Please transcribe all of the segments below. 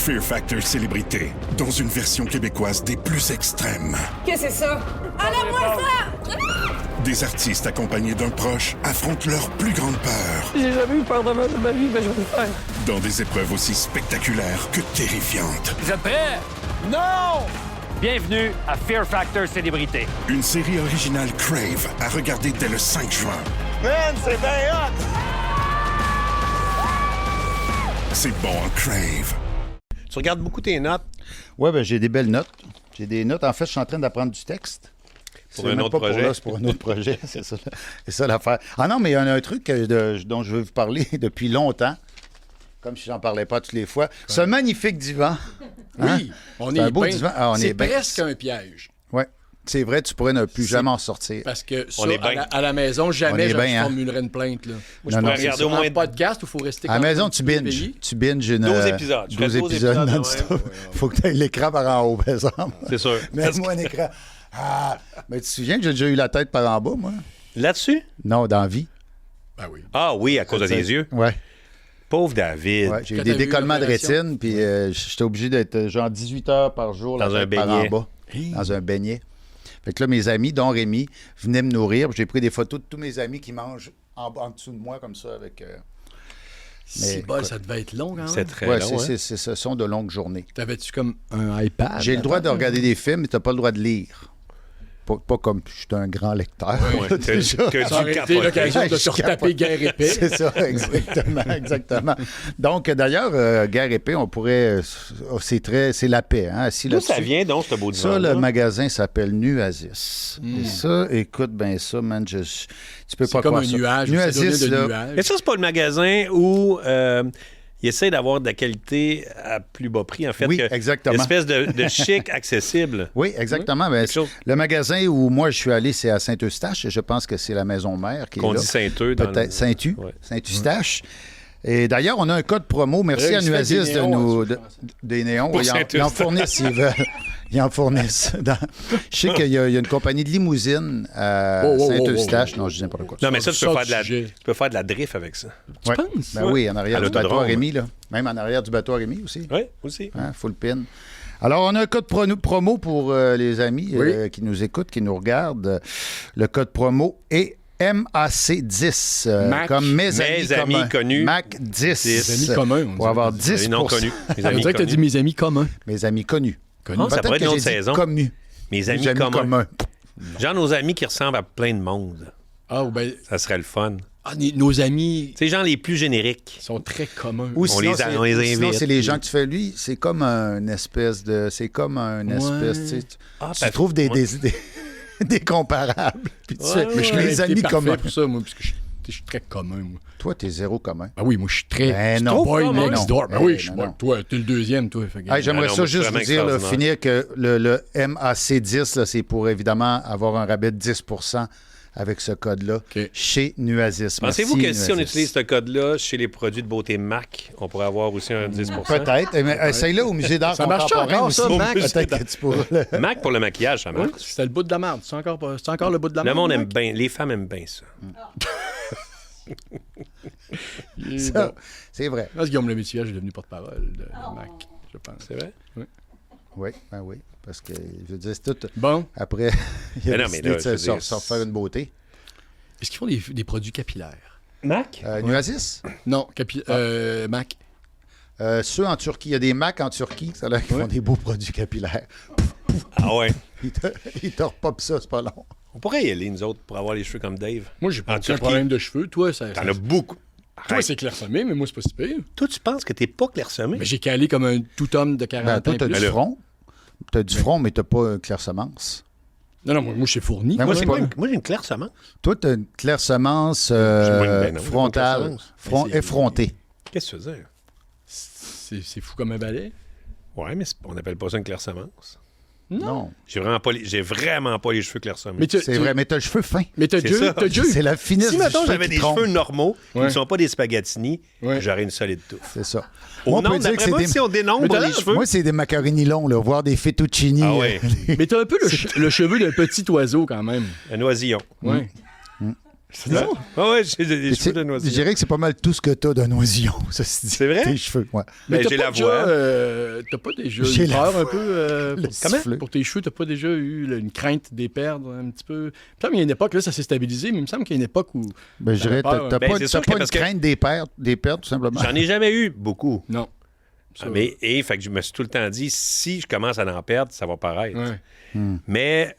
Fear Factor Célébrité, dans une version québécoise des plus extrêmes. Qu'est-ce que c'est ça? Enlève-moi ça! Des artistes accompagnés d'un proche affrontent leur plus grande peur. J'ai jamais eu peur de ma vie, mais je vais le faire. Dans des épreuves aussi spectaculaires que terrifiantes. Vous êtes prêts? Non! Bienvenue à Fear Factor Célébrité. Une série originale Crave à regarder dès le 5 juin. Man, c'est bien hot! C'est bon en Crave. Tu regardes beaucoup tes notes. Oui, ben j'ai des belles notes. J'ai des notes. En fait, je suis en train d'apprendre du texte. Pour un autre projet. C'est pour un autre projet. C'est ça l'affaire. Ah non, mais il y en a un truc dont je veux vous parler depuis longtemps, comme si j'en parlais pas toutes les fois. Ce magnifique divan. Hein? Oui, on C'est est un beau bien. divan. Ah, on c'est est bien. presque un piège. Oui, c'est vrai, tu pourrais ne plus jamais en sortir. Parce que ça, On est bien. à la maison, On jamais est je bien, hein? formulerais une plainte. Là. Non, pourrais non, regarder C'est au moins un podcast où il faut rester À la quand maison, même tu binges. éveillé. Tu binges une, 12 épisodes. Je fais 12 épisodes épisodes, non-stop. ouais. Faut que tu aies l'écran par en haut, par exemple. C'est sûr. Mets-moi un écran. Ah, mais tu te souviens que j'ai déjà eu la tête par en bas, moi? Là-dessus? Non, dans la vie. Ben oui. Ah oui, à cause de tes yeux. Ouais. Pauvre David. Ouais, j'ai eu Quand des t'as vu décollements de l'opération? rétine, puis j'étais obligé d'être genre 18 heures par jour Dans la un tête par beignet. en bas, dans un beignet. Fait que là, mes amis, dont Rémi, venaient me nourrir. J'ai pris des photos de tous mes amis qui mangent en dessous de moi comme ça avec... C'est bon, ça devait être long quand même. C'est très ouais, long. hein? ce sont de longues journées. T'avais-tu comme un iPad? J'ai le droit de regarder des films, mais t'as pas le droit de lire. Pas comme je suis un grand lecteur. Ouais, que déjà. tu Ça aurait été l'occasion de Je se retaper guerre épée. C'est ça, exactement. Donc, d'ailleurs, Guerre épée, on pourrait... c'est la paix, hein, assis D'où ça là-dessus. vient donc, ce beau divan? Ça, le magasin s'appelle Nuasis. Et ça, écoute, ben ça, man, tu peux C'est pas comme croire un ça. nuage. Nuasis, de là, nuage. Mais ça, c'est pas le magasin où il essaie d'avoir de la qualité à plus bas prix, en fait. Oui, que- exactement. Une espèce de chic accessible. Oui, exactement. Ben, quelque chose. le magasin où moi je suis allé, c'est à Saint-Eustache. Je pense que c'est la maison mère qui est Qu'on là. dit Saint-Eux. dans Peut-être le- Saint-U, Ouais. Saint-Eustache. Et d'ailleurs, on a un code promo. Merci Là, à il se fait Nuasis des de néons, nous... je pense. Des néons. Pour Ils en Saint-Eustache. fournissent s'ils veulent. Ils en fournissent. Je sais qu'il y a une compagnie de limousine à Saint-Eustache. Non, je dis n'importe quoi. Non, mais ça, tu Sors peux du sujet. faire de la drift avec ça. Ouais. penses? Ben oui, en arrière À du bateau à l'autodrome. Rémi, là. Même en arrière du bateau à Rémi aussi. Oui, aussi. Hein, full pin. Alors, on a un code promo pour les amis qui nous écoutent, qui nous regardent. Le code promo est MAC10, Mac. comme mes Mes amis amis connus. MAC10. Mes amis communs, on Pour avoir dit. 10 Les non connus. Mes On amis dirait que t'as dit connus. mes amis communs. Mes amis connus. Ah, ça Peut-être pourrait être que une j'ai autre dit saison. commus. Mes amis communs. Genre nos amis qui ressemblent à plein de monde. Ah, ben, Ça serait le fun. nos amis C'est genre les plus génériques. sont très communs. Ou On sinon, les sinon, invite. c'est les gens que tu fais, lui, c'est comme un espèce de... C'est comme un espèce, tu sais, tu trouves des des comparables. Puis tu fais, Ouais, mes amis communs. pour ça, moi, parce que je suis très commun, moi. Toi, t'es zéro commun. Ben oui, moi, je suis très... Ben non. Boy Ben next non. door. Ben Ben oui, je suis non, pas... non. Toi, t'es le deuxième, toi. Fait que- Hey, j'aimerais Ah non, ça moi, juste c'est vous vraiment dire, là, extraordinaire. finir que le MAC10, là, c'est pour évidemment avoir un rabais de 10 avec ce code-là OK. chez Nuasis. Pensez-vous Merci, que si on Nuasis. utilise ce code-là chez les produits de beauté MAC, on pourrait avoir aussi un 10 Peut-être. Mais essaye-le au musée d'art Ça marche contemporain encore, aussi. ça, Mac? Peut-être que tu pourras le... MAC pour le maquillage, ça marche. C'était le bout de la merde. C'est encore le bout de la Le merde? monde aime Mac? bien, les femmes aiment bien ça. Ça, c'est vrai. Parce que Guillaume le Métivier est devenu porte-parole de Mac, je pense. C'est vrai? Oui, ben oui. Parce que, je veux dire, c'est tout... Bon. Après, il a Mais non, mais décidé là, de je veux se dire, refaire une beauté. Est-ce qu'ils font des produits capillaires? MAC? Nuasis? Non, Mac. Ceux en Turquie. Il y a des Mac en Turquie, ça a l'air qu'ils font des beaux produits capillaires. Ah ouais. Ils te repopent ça, c'est pas long. On pourrait y aller, nous autres, pour avoir les cheveux comme Dave. Moi, j'ai pas En aucun Turquie. problème de cheveux. Toi, ça... T'en as beaucoup. Toi, Arrête. c'est clairsemé, mais moi, c'est pas si pire. Toi, tu penses que t'es pas clairsemé? Mais j'ai calé comme un tout homme de 40 Ben, toi, ans. t'as et plus. du front. T'as du front, mais t'as pas clairsemence. Non, moi, je suis fourni. Ben, Moi, moi, j'ai c'est pas pas... une- moi, j'ai une claire semence. Toi, t'as une clairsemence ben non, frontale, j'ai pas de clairsemence. effrontée. Qu'est-ce que tu veux dire? C'est fou comme un balai. Ouais, mais on n'appelle pas ça une claire semence. Non. J'ai vraiment pas les cheveux clairsemés. Mais C'est vrai, mais t'as le cheveu fin. Mais t'as C'est déjà ça. t'as déjà eu... C'est la finesse Si, du mettons, cheveu j'avais qui des trompe. cheveux normaux, qui Ouais. ne sont pas des spaghettini, Ouais. j'aurais une solide touffe. C'est ça. Au Moi, on peut nombre, dire que d'après c'est moi, des... si on dénombre Mais t'as les l'air- cheveux... Moi, c'est des macaronis longs, là, voire des fettuccini. Ah ouais. Mais t'as un peu le cheveu d'un petit oiseau, quand même. Un oisillon. Ouais. Non? Ouais, j'ai des Je cheveux de noisillon. dirais que c'est pas mal tout ce que t'as d'un noisillon, ceci dit. C'est vrai? Tes cheveux, ouais. Ben, t'as j'ai pas la déjà, voix. t'as pas déjà J'ai eu la peur voix. un peu Le sifflet. pour tes cheveux? T'as pas déjà eu là, une crainte de les perdre un petit peu? Puis il y a une époque, là, ça s'est stabilisé, mais il me semble qu'il y a une époque où... Ben, je dirais, peur, t'as ben, pas, c'est sûr t'as pas que une parce que- crainte des pertes, tout simplement. J'en ai jamais eu beaucoup. Non. Ça, Fait que je me suis tout le temps dit, si je commence à en perdre, ça va paraître. ouais. Mais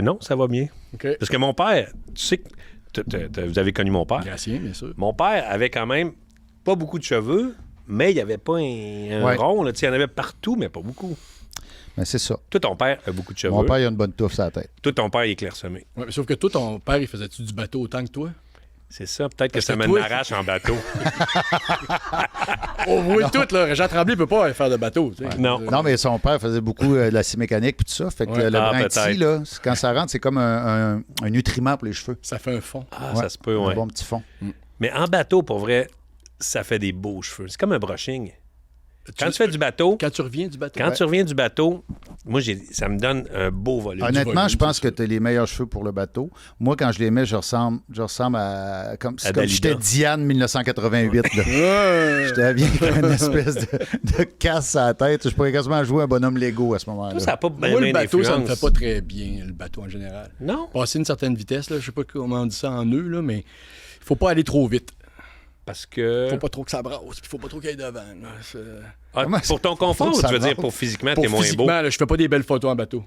non, ça va bien. OK. Parce que mon père, tu sais que vous avez connu mon père. Gracien, bien sûr. Mon père avait quand même pas beaucoup de cheveux, mais il n'y avait pas un Ouais. rond. Là. Tu sais, il y en avait partout, mais pas beaucoup. Ben, c'est ça. Toi, ton père a beaucoup de cheveux. Mon père, il a une bonne touffe sur la tête. Toi, ton père, il est clairsemé. Ouais, mais sauf que toi, ton père, il faisait-tu du bateau autant que toi? C'est ça. Peut-être que Parce ça que me toi- n'arrache en bateau. On voit tout, là. Jean Tremblay peut pas faire de bateau, tu sais. Non. Non, mais son père faisait beaucoup de la scie mécanique puis tout ça. Fait que Ouais. le Ah, brin de scie, peut-être. là, quand ça rentre, c'est comme un nutriment pour les cheveux. Ça fait un fond. Ah, Ouais. ça se peut, Un ouais. bon petit fond. Mais en bateau, pour vrai, ça fait des beaux cheveux. C'est comme un brushing. Quand tu fais du bateau, Quand tu reviens du bateau. quand tu reviens du bateau, moi, ça me donne un beau volume. Honnêtement, volume, je pense c'est que ça. tu as les meilleurs cheveux pour le bateau. Moi, quand je les mets, je ressemble à. Comme, c'est À comme Dalida. si j'étais Diane 1988. Là. Ouais. J'étais bien avec une espèce de casse à la tête. Je pourrais quasiment jouer un bonhomme Lego à ce moment-là. Toi, ça n'a pas bien Moi, le bateau, ça me d'influence. fait pas très bien, le bateau en général. Non, Passer une certaine vitesse, là, je sais pas comment on dit ça en nœud, là, mais il faut pas aller trop vite. parce que... Faut pas trop que ça brasse, puis faut pas trop qu'il y ait devant. Là. Ah, Comment pour ton confort, faut que ou ça tu veux dire va? pour physiquement, Pour t'es moins beau? physiquement, là, je fais pas des belles photos en bateau.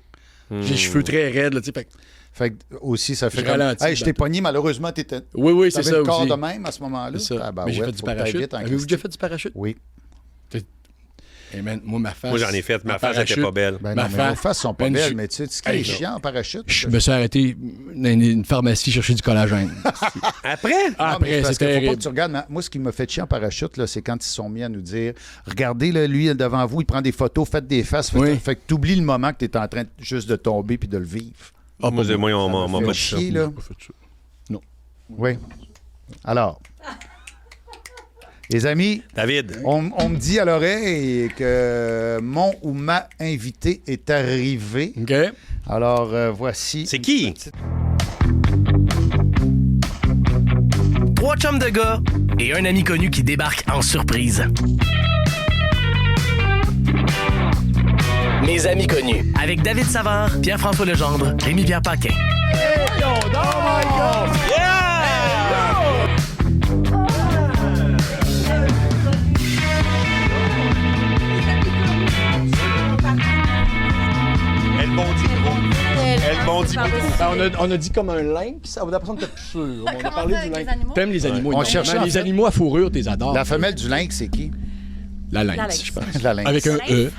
J'ai les cheveux très raides, là, tu sais. Fait que- Fait que aussi, ça fait Je comme. ralentis Hey, le je t'ai bateau. pogné, malheureusement, t'étais. Oui, c'est T'avais ça le corps aussi. de même à ce moment-là. C'est ça. Ah, ben Mais j'ai ouais, fait du faut que t'ailles parachute. vite en Avez-vous Christi. déjà fait du parachute? Oui. Et man, moi, ma face. Moi, j'en ai fait. Ma en face était parachute, pas belle. Ben Ma non, mais face- nos faces sont pas Ben, belles, je- mais tu sais, ce qui est Hey, chiant en parachute. Je me suis arrêté dans une pharmacie chercher du collagène. Après? Non, mais Après, parce c'est qu'il faut pas terrible. que tu regardes. Moi, ce qui m'a fait chier en parachute, là, c'est quand ils se sont mis à nous dire regardez, là, lui, devant vous, il prend des photos, faites des faces. Oui. Fait que tu oublies le moment que tu es en train juste de tomber puis de le vivre. Ah, moi, on m'a fait pas dit ça. chier, là. Oui. Alors, les amis, David, on me dit à l'oreille que mon ou ma invité est arrivé. OK? Alors, voici. c'est qui? 3 chums de gars et un ami connu qui débarque en surprise. Mes amis connus. Avec David Savard, Pierre-François Legendre, Rémi-Pierre Paquin. Elle bondit gros. Elle bondit beaucoup. Ben, on a dit comme un lynx, ça va personne peut-être sûr. On a Comment parlé ça, du avec les lynx. animaux? T'aimes les animaux. On énormément. cherchait, en les fait. animaux à fourrure, t'es adores. La femelle du lynx, c'est qui? La lynx, La lynx. je pense. La lynx. Avec un E.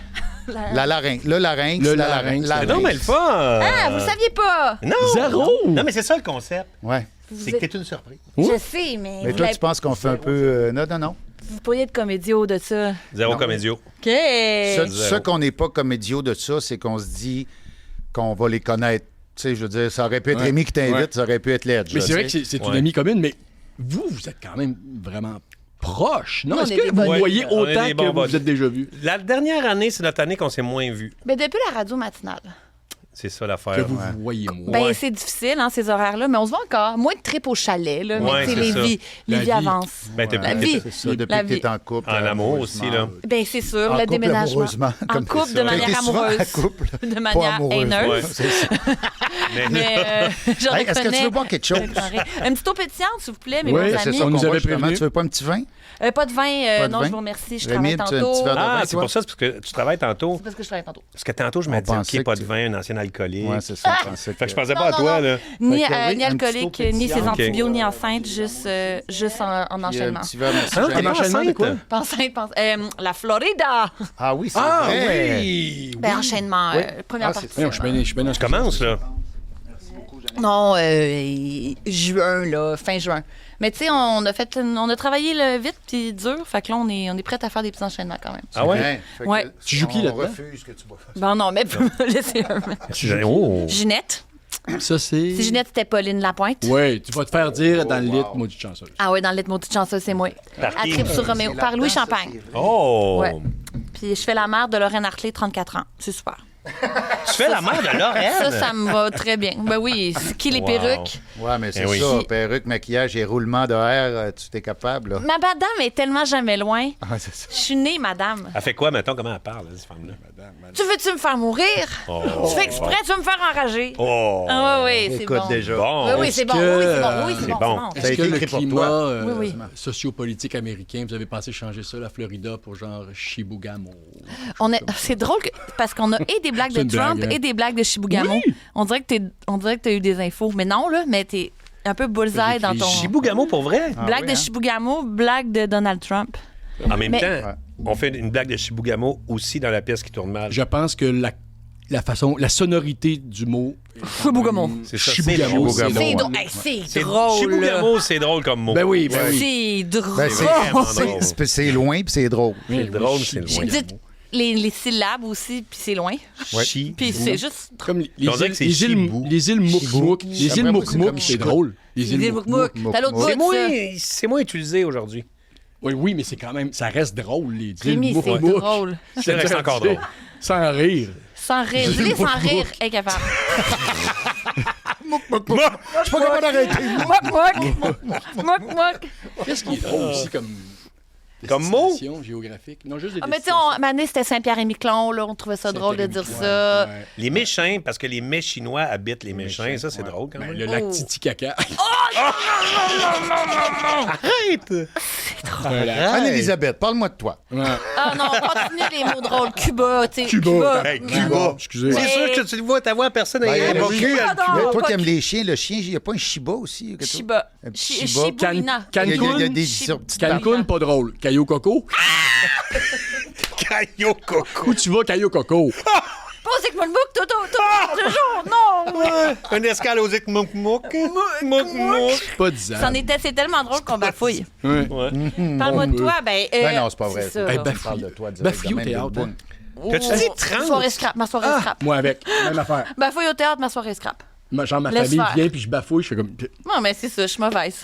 La larynx. Le larynx. Le la larynx. la C'est donc, mais le fun! Ah, vous le saviez pas! Non! Zéro! Non, mais c'est ça le concept. Ouais. C'est Vous que êtes- t'es une surprise. Je sais, mais, Mais vous, toi, l'avez- tu penses qu'on fait un peu. Non. vous pourriez être comédio de ça. Zéro Non. comédio. OK! Ce qu'on n'est pas comédio de ça, c'est qu'on se dit qu'on va les connaître. Tu sais, je veux dire, ça aurait pu être Ouais. Rémi qui t'invite, Ouais. ça aurait pu être Ledge. Mais là, c'est vrai tu que sais. c'est une Ouais. amie commune, mais vous êtes quand même vraiment proches. Non, Nous, on est-ce est que des vous bonnes- voyez on est autant des que bons vous buds. vous êtes déjà vus? La dernière année, c'est notre année qu'on s'est moins vus. Ben, depuis la radio matinale. C'est ça Que l'affaire. vous vous voyez moins. Ben, Ouais. c'est difficile, hein, ces horaires-là, mais on se voit encore. Moins de trip au chalet, là. Ouais, mais tu sais, c'est ça. les La vies vie. avancent. Ben, t'es La plus- vie. C'est ça, depuis La que tu vie. es en couple. En amour aussi, là. Ben, c'est sûr, En le couple déménagement. amoureusement, En comme couple c'est de ça. manière T'as été souvent amoureuse. en couple, De pas manière amoureuse. haineuse. Ouais. C'est ça. Mais je Hey, est-ce que tu reconnais- veux boire quelque chose? Un petit eau pétillante, s'il vous plaît, mes Oui, bons C'est amis. ça On qu'on nous voit, avait justement. prévenu. Tu veux pas un petit vin? Pas de vin, Pas de non, vin? je vous remercie. Je Rémi, travaille un tantôt. petit verre de Ah, vin, c'est toi? pour ça, c'est parce que tu travailles tantôt. C'est parce que je travaille tantôt. Parce que tantôt, je me On dis, pensait OK, pas que de tu- vin, un ancien alcoolique. Ouais, c'est ça. on pensait Fait que je pensais Non, pas à non, toi, non. là. Ni, Fait que oui, ni un petit alcoolique, eau ni ses pétillante. antibiotiques, ni enceinte, juste en Il y a un enchaînement. petit verre, merci, Ah non, Jeanne. t'es pas enchaînement de enceinte? quoi? Pas enceinte, la Florida! Ah oui, c'est Ah vrai. oui! Ben, enchaînement, Oui. première Ah, partie. c'est- Voyons, je suis bien dans ce Tu commences, là. Non, juin, là, fin juin. Mais tu sais, on a travaillé vite puis dur, fait que là, on est prêt à faire des petits enchaînements quand même. Ah ouais? Hein, fait que Ouais. Tu joues qui on là-dedans? refuse que tu bois. Ben non, mais laissez Oh! Ginette. Ça, c'est. Si Ginette, c'était Pauline Lapointe. Oui, tu vas te faire dire dans le lit, wow. maudite chanceuse. Ah ouais, dans le lit de maudite chanceuse, c'est moi. Par À qui? Trip sur Roméo. Par Louis Champagne. Oh! Ouais. Puis je fais la mère de Lorraine Hartley, 34 ans. C'est super. Tu fais la mère de Lorraine? Ça me va très bien. Ben oui, c'est qui les Wow. perruques? Ouais, mais c'est Eh oui. ça, perruque, maquillage et roulement de air, tu t'es capable, là. Ma madame est tellement jamais loin. Ah, c'est ça. Je suis née, madame. Elle fait quoi, mettons? Comment elle parle, cette femme-là? Tu veux-tu me faire mourir? Oh. Tu fais exprès, tu veux me faire enrager? Oh! Ah oui, c'est Écoute bon. déjà. Bon. Oui, oui, c'est bon. que, Oui, c'est bon. Oui, c'est c'est bon. bon. Ça a Est-ce été que le écrit pour climat toi. Oui, oui. sociopolitique américain, vous avez pensé changer ça, la Florida, pour genre Chibougamau? C'est drôle parce qu'on a et des blagues de C'est une Trump blague, hein? et des blagues de Chibougamau. Oui. On dirait que t'as eu des infos. Mais non, là, mais t'es un peu bullseye dans ton... Chibougamau, pour vrai? Blague oui, de hein? Chibougamau, blague de Donald Trump. En même Mais- temps, on fait une blague de Chibougamau aussi dans la pièce qui tourne mal. Je pense que la sonorité du mot... Chibougamau. C'est ça, Chibougamau, c'est c'est C'est drôle. drôle. Hey, c'est C'est drôle. là. Chibougamau, c'est drôle comme mot. Ben oui, ben oui. C'est drôle. Ben, C'est vraiment c'est drôle. c'est loin, puis c'est drôle. C'est drôle, c'est loin. Dites les syllabes aussi, puis c'est loin. Chi. Puis c'est juste... Comme les On dirait îles, que c'est les îles, Chibou. les îles Moukmouk. Chibou. Les îles Après, moi, c'est Moukmouk, comme c'est Chibou. drôle. Les Les îles îles Moukmouk. T'as l'autre bout C'est de moins, ça. c'est moins utilisé aujourd'hui. Oui, mais c'est quand même... Ça reste drôle, les îles Rémi, c'est Moukmouk. drôle. C'est vrai que c'est encore drôle. Sans rire. Sans rire. Dis-les sans rire, incapable. Je suis pas capable d'arrêter. Mouk, mouk. Qu'est-ce qui est drôle aussi comme... Comme mot? destination géographique? Non, juste des Ah, mais tu sais, ma année, c'était Saint-Pierre-et-Miquelon, là. On trouvait ça drôle de dire ça. Les méchants, parce que les Méchinois habitent les méchants. Ça, c'est drôle quand même. Le lac Titicaca. Arrête! Anne-Élisabeth, parle-moi de toi. Ah non, continue les mots drôles. Cuba, tu sais. Cuba. Hey, Non. Cuba. Excusez. C'est sûr que tu le vois, ta voix, personne n'a Ben, évoqué. le chien, non, mais toi pas qui aimes qui- les chiens, le chien, il n'y a pas un Shiba aussi? quelque chose? Shiba. Un petit Shiba. Shibuina. Il y a Cancun, des Shiba. petites Cancun, pas drôle. Caillou Coco. Caillou Coco. Où tu vas, Caillou Coco? Pas c'est que mon bouc, toujours, non. Un escale aux Mouk Mouk. Mouk Mouk. Pas 10 ans. C'est tellement drôle qu'on bafouille. Ouais. Parle-moi de toi, ben. Ben non, c'est pas vrai. ça. Hey, On bafouille. parle de toi Bafouille au directement, théâtre, Boune. T'as-tu dit 30? Soirée scrap, ma soirée scrap. Moi avec. Même affaire. Bafouille au théâtre, ma soirée scrap. Genre, ma Laisse famille faire. vient puis je bafouille. Je fais comme. Non, mais c'est ça, je suis mauvaise.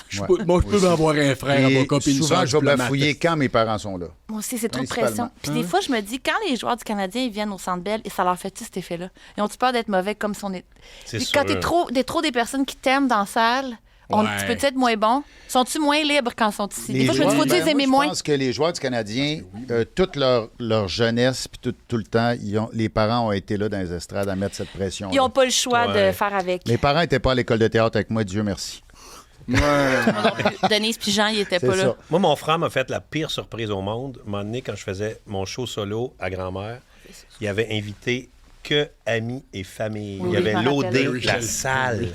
Moi, je peux avoir un frère, un Et avocat, puis une souvent, soeur je vais diplomate. bafouiller quand mes parents sont là. Moi aussi, c'est trop de Principalement. pression. Puis des fois, je me dis, quand les joueurs du Canadien ils viennent au Centre Bell, et ça leur fait-tu cet effet-là? Ils ont-tu peur d'être mauvais comme si on est... C'est Puis sûr. quand t'es trop des personnes qui t'aiment dans la salle, Ouais. tu peux être moins bon. Sont-tu moins libres quand ils sont ici? Des Les fois, je me dis, joueurs, faut-tu les aimer moi, moins? Je pense que les joueurs du Canadien, toute leur jeunesse, puis tout le temps, les parents ont été là dans les estrades à mettre cette pression. Ils n'ont pas le choix de Ouais. faire avec. Mes parents n'étaient pas à l'école de théâtre avec moi, Dieu merci. Ouais. Denise puis Jean, ils n'étaient C'est pas là. ça. Moi, mon frère m'a fait la pire surprise au monde. Un moment donné, quand je faisais mon show solo à grand-mère, il avait invité que amis et famille. Oui, il avait je m'en loadé rappelle. la salle.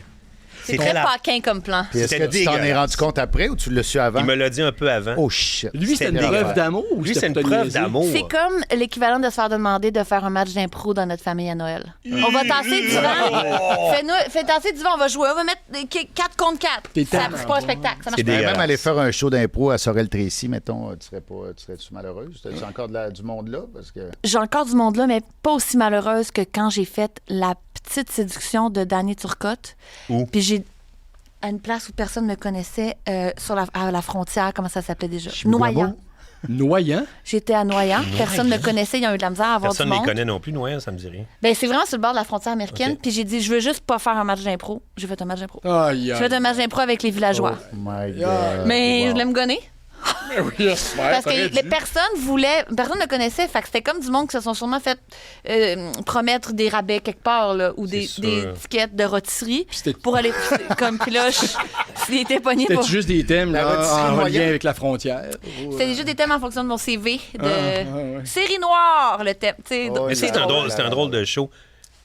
C'est C'était très la- paquin comme plan. Puis est-ce que C'était tu t'en es dégueulasse. rendu compte après ou tu l'as su avant? Il me l'a dit un peu avant. Oh shit. Lui, c'était une C'était preuve dégueulasse. d'amour ou Lui, c'est une pour te preuve niaiser? d'amour. C'est comme l'équivalent de se faire demander de faire un match d'impro dans notre famille à Noël. On va tasser du vent. Fais tasser du vent, on va jouer. On va mettre 4 contre 4. T'es Ça, tellement c'est pas un spectacle. Ça marche C'est pas. Ben, dégueulasse. même aller faire un show d'impro à Sorel-Tracy, mettons, tu serais-tu malheureuse? Tu encore du monde là? Parce que... J'ai encore du monde là, mais pas aussi malheureuse que quand j'ai fait la petite séduction de Danny Turcotte. Où? Puis j'ai à une place où personne ne me connaissait, à la frontière, comment ça s'appelait déjà? Chibougamau? Noyant. Noyant? J'étais à Noyant. Personne ne me connaissait. Ils ont eu de la misère à avoir Personne du ne monde. les connaît non plus, Noël, ça me dit rien. Ben, c'est vraiment sur le bord de la frontière américaine. OK. Puis j'ai dit, je veux juste pas faire un match d'impro. J'ai fait un match d'impro. Aïe, J'ai fait un match d'impro avec les villageois. Oh my God. Mais Wow. je voulais me gonner. Parce que les personne ne connaissait. Fait que c'était comme du monde qui se sont sûrement fait promettre des rabais quelque part, là, ou des sûr. étiquettes de rôtisserie c'était- pour aller comme puis là, il était pogné pour. C'était juste des thèmes La là, rôtisserie en moyenne. lien avec la frontière. C'était juste des thèmes en fonction de mon CV de ouais. série noire, le thème. Tu sais, Oh Mais c'est là un là. drôle de show.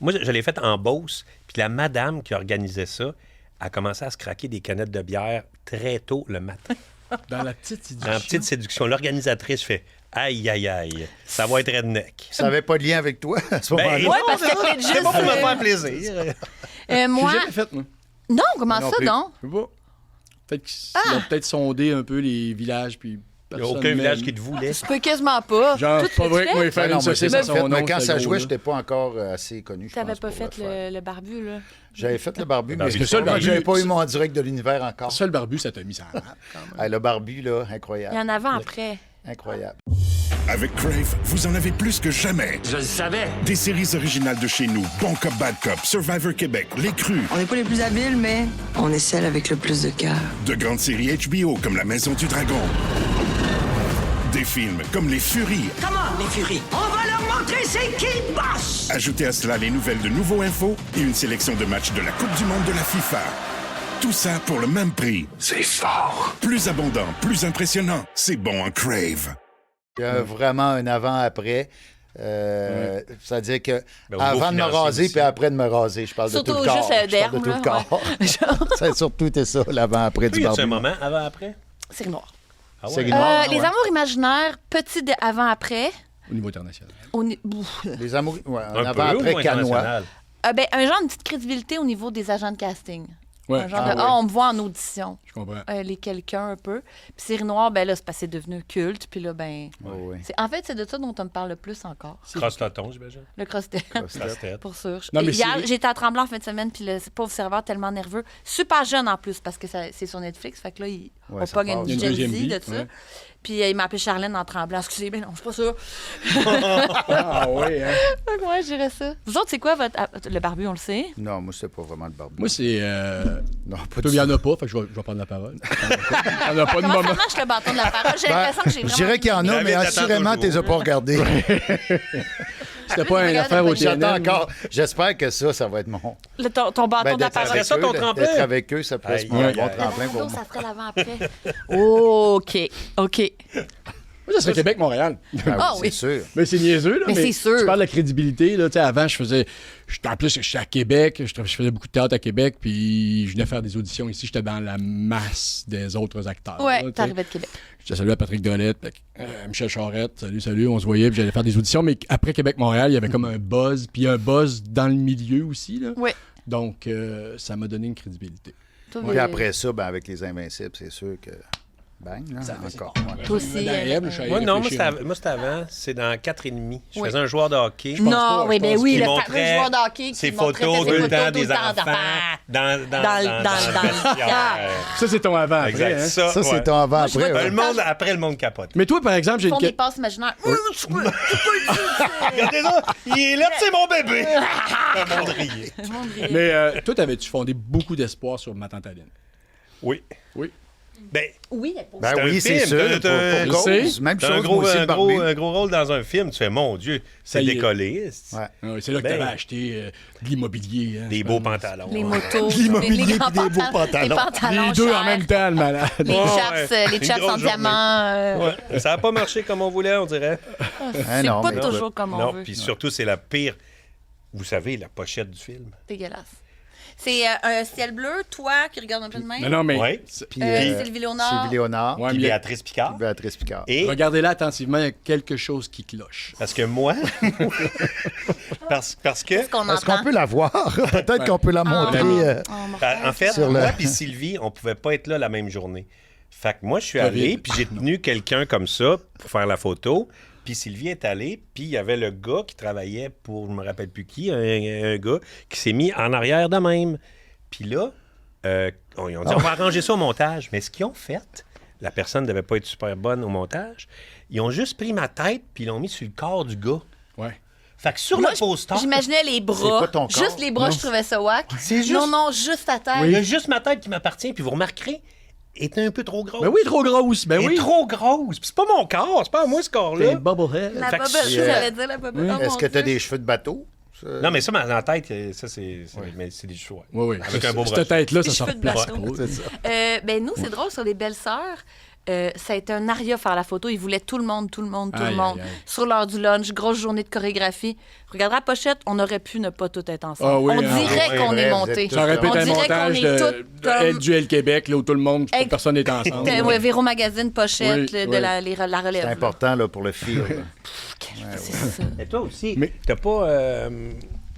Moi, je l'ai fait en Beauce, puis la madame qui organisait ça a commencé à se craquer des canettes de bière très tôt le matin. Dans la petite séduction. Dans la petite séduction, l'organisatrice fait « Aïe, aïe, aïe, ça va être redneck. Ça n'avait pas de lien avec toi à ce moment-là? Ouais, parce que c'est C'est juste. pas pour me faire plaisir. Moi, J'ai jamais fait, moi. non, comment Non ça, plus. non? Je sais pas. Peut-être qu'ils ont peut-être sondé un peu les villages, puis Il n'y a personne aucun village même. qui te voulait. Je peux quasiment pas. Genre, Tout c'est pas vrai que moi, fait. faire Ben non, une moi, saucisse j'ai à pas son fait, nom. mais quand c'est ça gros, jouait, là. j'étais pas encore assez connu. je T'avais pense, pas pour fait le faire. le barbu, là. J'avais fait le barbu, mais barbu, que ça, le moi, barbu, j'avais pas eu ça- mon en direct de l'univers encore. Ça, le barbu, ça t'a mis ça. Quand même. Ah, le barbu, là, Il y incroyable. en avait après. Incroyable. Avec Crave, vous en avez plus que jamais. Je le savais. Des séries originales de chez nous, Bon Cop, Bad Cop, Survivor Québec, Les Crus. On n'est pas les plus habiles, mais on est celle avec le plus de cœur. De grandes séries HBO comme La Maison du Dragon. Des films comme Les Furies. Comment, les furies? On va leur montrer c'est qui le boss! Ajoutez à cela les nouvelles de Nouveau Info et une sélection de matchs de la Coupe du Monde de la FIFA. Tout ça pour le même prix. C'est fort. Plus abondant, plus impressionnant. C'est bon en Crave. Il y a vraiment un avant-après. C'est-à-dire que Ben, au niveau avant de me financier raser aussi. puis après de me raser, je parle Surtout de tout le corps. juste le Je parle de derme, tout le là, corps. C'est surtout ça, l'avant-après du Oui, y a-tu barbu. un moment avant-après? C'est noir. Ah C'est noir, Les ouais. amours imaginaires, petit avant-après. Au niveau international. Les amours, ouais, un Un peu avant-après ou canois. international? Un genre de petite crédibilité au niveau des agents de casting. Ouais. Un genre Ah de, ouais. on me voit en audition. Je comprends. Les quelqu'un un peu. Puis Série Noire, ben là, c'est parce que c'est devenu culte. Puis là, ben. Oh, oui. En fait, c'est de ça dont on me parle le plus encore. Cross-toton, j'imagine. Le cross-test. Casse-tête. Pour sûr. Non, mais Hier, c'est- j'étais à Tremblant en fin de semaine, puis le pauvre serveur tellement nerveux. Super jeune en plus, parce que c'est sur Netflix. Fait que là, Ouais, on ça pogne passe. une Une Gen deuxième Z vie, de ça. ouais. Puis il m'a appelé Charlène en tremblant. Excusez, mais non, je suis pas sûre. Ah oui, hein? Fait que ouais, je dirais ça. Vous autres, c'est quoi votre. Le barbu, on le sait? Non, moi, c'est pas vraiment le barbu. Moi, c'est. Non, pas Toi, du il n'y en tout. a pas, fait que je vais prendre la parole. Il n'y en a pas de Comment moment. ça marche le bâton de la parole? J'ai Ben, l'impression que j'ai je vraiment. dirais qu'il y en a, David mais attend assurément, tu toujours. les as pas regardés. C'était pas une regarde affaire le au J'attends TNM. encore. J'espère que ça va être mon. Ton bâton de la d'être parole. avec ça, ton eux, tremplin? d'être avec eux, ça peut être Aïe, mon aïe, bon aïe. tremplin pour Rondeau, moi. ça serait l'avant-après. OK. Moi, ça serait Québec-Montréal. Ah C'est oui. sûr. Mais c'est niaiseux, là. Mais c'est sûr. Tu parles de la crédibilité, là. Tu sais, avant, en plus, j'étais à Québec. Je faisais beaucoup de théâtre à Québec. Puis je venais faire des auditions ici. J'étais dans la masse des autres acteurs. là, Ouais, tu sais. t'arrivais de Québec. J'étais salué à Patrick Dolette, Michel Charette. Salut, on se voyait. Puis j'allais faire des auditions. Mais après Québec-Montréal, il y avait comme un buzz. Puis un buzz dans le milieu aussi, là. Ouais. Donc, ça m'a donné une crédibilité. Puis après ça, ben, avec les Invincibles, c'est sûr que. Bang, là, encore. Ouais. Toi aussi. Dans M, je suis allé Moi, non, réfléchir. moi, c'était avant. C'est dans 4,5. Je Oui. faisais un joueur de hockey. Non, pas, oui, je ben pense oui, qu'il le montrait fameux joueur de hockey qui ses montrait photos ses tout le temps photos des temps enfants dans le vestiaire. Ça, c'est ton avant. Exact. Après, hein? Ça, ouais. c'est ton avant je vois après. tout ouais. Le monde, après, le monde capote. Mais toi, par exemple, j'ai Ils une font des question. passes imaginaires. Regardez ça, il est là, c'est mon bébé. Le monde riait. Mais toi, t'avais-tu fondé beaucoup d'espoir sur ma tante Aline? Oui. Oui. Ben, Oui, mais pour Ben C'est un oui, c'est film, sûr. t'as- Pour je cause. sais. Même t'as chose, un gros, moi aussi, un, le gros, barbu. un gros rôle dans un film. Tu fais, mon Dieu, c'est Ça y est. décollé. Ouais. Ah oui, c'est là que Ben, t'avais acheté de l'immobilier. Hein, Des je beaux pense. pantalons. les Ouais. motos, L'immobilier les grands puis des beaux pantalons. Les pantalons Les deux en chers, même temps, le malade. Les Ouais, chaps, ouais. les Une chaps grosse en journée. diamant. Ouais. Ça n'a pas marché comme on voulait, on dirait. Hein, C'est non, pas mais toujours comme on Non, veut. puis surtout, c'est la pire. Vous savez, la pochette du film. Dégueulasse. C'est un ciel bleu, toi qui regardes un peu de même. Non, mais Ouais. Puis, Sylvie Léonard. Sylvie Léonard. Ouais, Puis mais Béatrice Picard. Puis Béatrice Picard. Et regardez-là attentivement, il y a quelque chose qui cloche. parce que moi, parce que Qu'est-ce qu'on Est-ce qu'on entend? peut la voir? Peut-être qu'on peut la montrer. en fait, Sur moi le- puis Sylvie, on pouvait pas être là la même journée. Fait que moi, je suis Covid. allé, puis j'ai tenu quelqu'un comme ça pour faire la photo. Puis Sylvie est allée, puis il y avait le gars qui travaillait pour, je me rappelle plus qui, un gars qui s'est mis en arrière de même. Puis là, ils ont dit, on va arranger ça au montage. Mais ce qu'ils ont fait, la personne ne devait pas être super bonne au montage, ils ont juste pris ma tête, puis ils l'ont mis sur le corps du gars. Ouais. Fait que sur Moi, le poster, J'imaginais les C'est bras. quoi ton corps? Juste les bras, je trouvais ça whack. C'est juste- Non, juste ta tête. il y a juste ma tête qui m'appartient, puis vous remarquerez, elle est un peu trop grosse. Ben oui, trop grosse. Ben Elle oui. est trop grosse. Puis c'est pas mon corps, c'est pas à moi ce C'est corps-là. un bubblehead. La Fait que bobette, si, j'allais dire la bobette. Oh, Est-ce mon que tu as Dieu. des cheveux de bateau? Ça- Non, mais ça, dans la tête, ça, c'est mais c'est des choix. Oui, oui. Avec un beau Cette brochet. tête-là, ça Les sort cheveux de place. bateau. C'est ça. Ben nous, c'est drôle, sur les belles-sœurs, ça a été un aria faire la photo. Ils voulaient tout le monde. Aïe, Sur l'heure du lunch, grosse journée de chorégraphie. Regardez la pochette, on aurait pu ne pas tout être ensemble. Ah oui, on hein. dirait Ah oui, qu'on vrai, est vous monté. êtes tous Ça aurait pu On être un dirait montage qu'on est de toutes comme- LDL Québec, là, où tout le monde, Ex- personne n'est ensemble. Ouais, Véro Magazine, pochette Oui, de oui. la relève. C'est là. important là, pour le fil. C'est ça. Et toi aussi, Mais- t'as pas...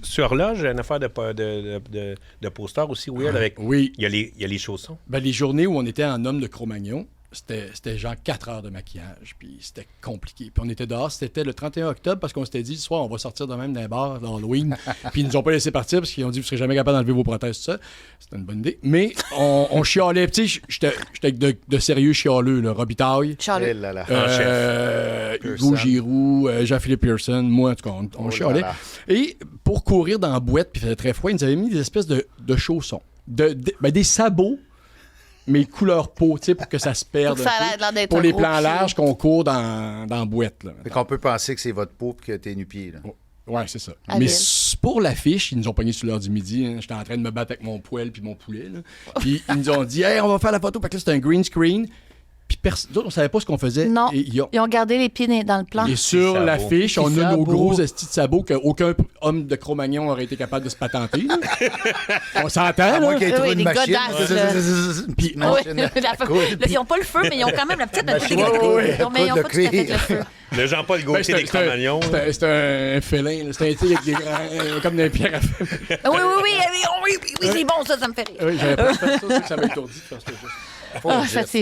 sur horloge, une affaire de poster aussi weird avec... Oui. Il y a les chaussons. Ben, les journées où on était en homme de Cro-Magnon, c'était genre 4 heures de maquillage, puis c'était compliqué. Puis on était dehors, c'était le 31 octobre, parce qu'on s'était dit, ce soir, on va sortir de même d'un bar d'Halloween. Puis ils nous ont pas laissé partir, parce qu'ils ont dit, vous serez jamais capable d'enlever vos prothèses, tout ça. C'était une bonne idée. Mais on chialait. Tu sais, j'étais de sérieux chialeux, là. Robitaille, Charles. Hugo Giroux, Jean-Philippe Pearson, moi, en tout cas, on chialait. Et pour courir dans la boîte, puis il faisait très froid, ils nous avaient mis des espèces de chaussons. Des sabots, mais couleur peau, tu sais, pour que ça se perde. Pour que ça a l'air d'être pour un les gros plans pied. larges qu'on court dans la boîte. Là, Fait qu'on peut penser que c'est votre peau et que t'es nu-pied. Là. ouais, c'est ça. Habile. Mais pour l'affiche, ils nous ont pogné sur l'heure du midi. Hein. J'étais en train de me battre avec mon poêle puis mon poulet. Là. Puis ils nous ont dit, hey, on va faire la photo. Fait que là, c'était un green screen. Puis d'autres, on savait pas ce qu'on faisait. Non. Et Ils ont gardé les pieds dans le plan. Et sur sabots. l'affiche, on Des a nos sabots. gros estis de sabots qu'aucun homme de Cro-Magnon aurait été capable de se patenter. là. On s'entend, À moins là? qu'il ait trouvé Oui, une des machine. godasses, là. Puis Oui, ils n'ont pas le feu, mais ils ont quand même la petite Machine petite à mais coudre. ils n'ont pas tout à fait cuir. le feu. Le Jean-Paul Ben, Gaultier des Cro-Magnons. C'était un félin. là. C'était un tigre avec des grands... comme des pierres à feu. Oui, c'est bon, ça me fait rire. Oui, j'avais pas fait ça, ça m'a étourdi de faire ce geste.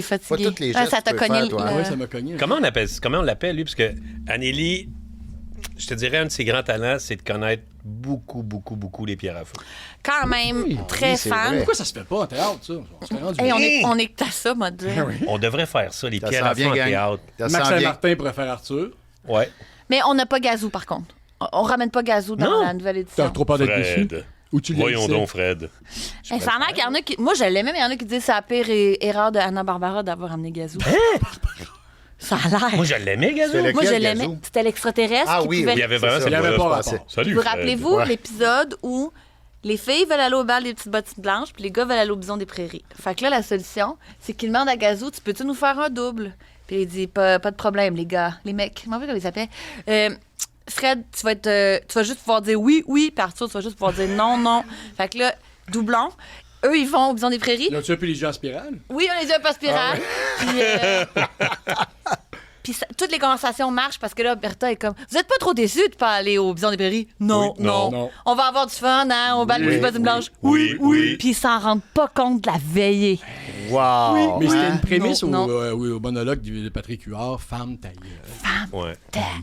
Fatigué. Pas tous les Ah, gestes ça t'a que tu peux cogné faire, toi, hein. Oui, ça m'a cogné. Comment on l'appelle, lui? Parce que Anneli, je te dirais, un de ses grands talents, c'est de connaître beaucoup les pierres à feu. Quand même, très oui, c'est fan. vrai. Pourquoi ça se fait pas en théâtre, ça? On se fait rendu Hey, bien. on est à ça, moi, de dire. On devrait faire ça, les Ça pierres sent à feu bien, en gang. théâtre. Ça sent Max bien. Saint-Martin pourrait faire Arthur. Ouais. Mais on n'a pas Gazou, par contre. On ramène pas Gazou dans Non. la nouvelle T'as édition. trop peur d'être déçu? Fred. Ou tu Voyons l'as donc, Fred. Hey, ça a l'air qu'il y en a qui... Moi, je l'aimais, mais il y en a qui disent que c'est la pire erreur de Hanna-Barbera d'avoir amené Gazou. Ça a l'air. Moi, je l'aimais, Gazou. C'est Moi, lequel, je l'aimais. Gazou? C'était l'extraterrestre Ah qui oui, pouvait... Il y avait vraiment C'est cette ça. Il y avait voix-là, pas je rapport. pensais. Salut, Vous Fred. rappelez-vous Ouais. l'épisode où les filles veulent aller au bal des petites bottines blanches, puis les gars veulent aller au bison des prairies. Fait que là, la solution, c'est qu'ils demandent à Gazou, tu peux-tu nous faire un double? Puis il dit, pas de problème, les gars. Les mecs, je m'en rappelle comment ils s'appelaient. Fred, tu vas juste pouvoir dire oui, puis Arthur, tu vas juste pouvoir dire non. Fait que là, doublon. Eux, ils vont au bison des prairies. Là, tu as pu les gens en spirale? Oui, on les a un peu spirale. Puis toutes les conversations marchent parce que là, Bertha est comme, vous êtes pas trop déçus de pas aller au bison des prairies? Non, Oui, non. non. On va avoir du fun, hein, au bal des Oui, bottines blanches. oui. Puis ils s'en rendent pas compte de la veillée. Wow! Mais c'était Hein? une prémisse Non, au monologue de Patrick Huard, femme ta gueule. Ouais.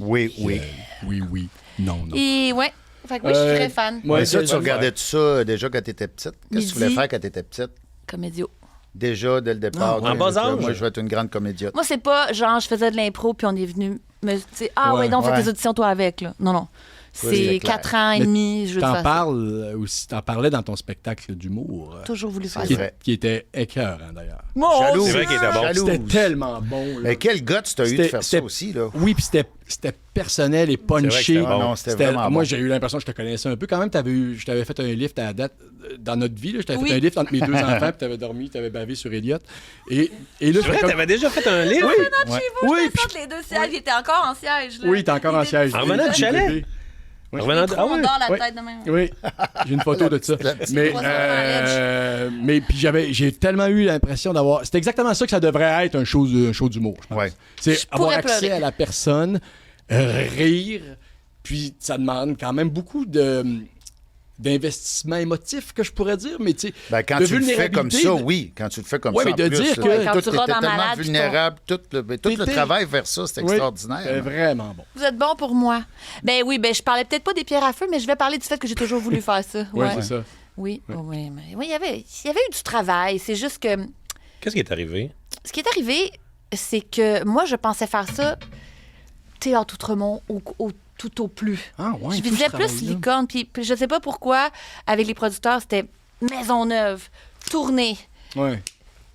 Oui. Oui. Non. Et ouais. Fait que moi, je suis très fan. Moi, Mais ça, tu c'est- regardais tout ça déjà quand t'étais petite? Qu'est-ce que tu voulais Midi. faire quand t'étais petite? Comédio. Déjà, dès le départ. en bas âge? Moi, je vais être une grande comédienne. Moi, c'est pas genre, je faisais de l'impro, puis on est venu me dire, ah ouais, donc, fais Ouais. tes auditions, toi, avec. Là. Non. c'était C'est clair. 4 ans et Mais demi, je veux T'en faire ça. parles aussi, t'en parlais dans ton spectacle d'humour. Toujours voulu faire C'est ça. vrai. Qui était écœurant, d'ailleurs. Jaloux. C'est vrai qu'il était bon. Jalouse. C'était tellement bon. Là. Mais quel guts t'as eu de C'était- faire ça c'était- aussi, là? Oui, puis c'était personnel et vrai que punché. c'était bon. Non, c'était vraiment Moi, bon. j'ai eu l'impression que je te connaissais un peu. Quand même, je t'avais fait un lift à la date dans notre vie. Là. Je t'avais Oui. fait un lift entre mes deux enfants, puis t'avais dormi, t'avais bavé sur Elliot. Et là, C'est je vrai, fais comme- t'avais déjà fait un livre? Oui, Oui, puis les deux sièges, il était encore en siège. Là. oui, t'es encore en siège. En revenant du chalet? Oui. En revenant de- Ah oui. la Oui. tête de même. Oui, j'ai une photo de ça. Mais, croissant dans puis j'ai tellement eu l'impression d'avoir. C'est exactement ça que ça devrait être un show d'humour, je pense. Ouais. C'est Je avoir pourrais accès pleurer. à la personne, rire, puis ça demande quand même beaucoup d'investissement émotif, que je pourrais dire, mais tu sais. Ben, quand de tu le fais comme vulnérabilité, ça, de- oui. Quand tu le fais comme Ouais, ça, mais de en plus, dire là, que- Quand tout tu était rôdes en tellement malade, puis vulnérable. Tout le T'étais- travail vers ça, c'est Oui, extraordinaire. c'est vraiment bon. Vous êtes bon pour moi. Ben oui, je parlais peut-être pas des pierres à feu, mais je vais parler du fait que j'ai toujours voulu faire ça. Oui, Ouais. c'est ça. Oui, oui, mais oui, il y avait eu du travail. C'est juste que Qu'est-ce qui est arrivé? ce qui est arrivé, c'est que moi, je pensais faire ça théâtre Outremont tout au plus. Ah, ouais, je tout visais ce plus travail-là. Licorne, puis je sais pas pourquoi, avec les producteurs, c'était Maisonneuve, tournée. Ouais.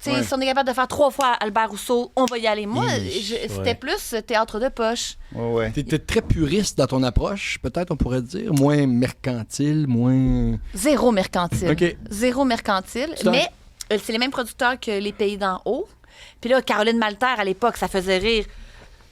Tu sais, Ouais. si on est capable de faire 3 fois Albert Rousseau, on va y aller. Moi, c'était Ouais. plus théâtre de poche. Ouais. T'étais très puriste dans ton approche, peut-être, on pourrait dire. Moins mercantile, moins. Zéro mercantile. OK. Zéro mercantile. C'est un- Mais c'est les mêmes producteurs que Les Pays d'en haut. Puis là, Caroline Malter, à l'époque, ça faisait rire.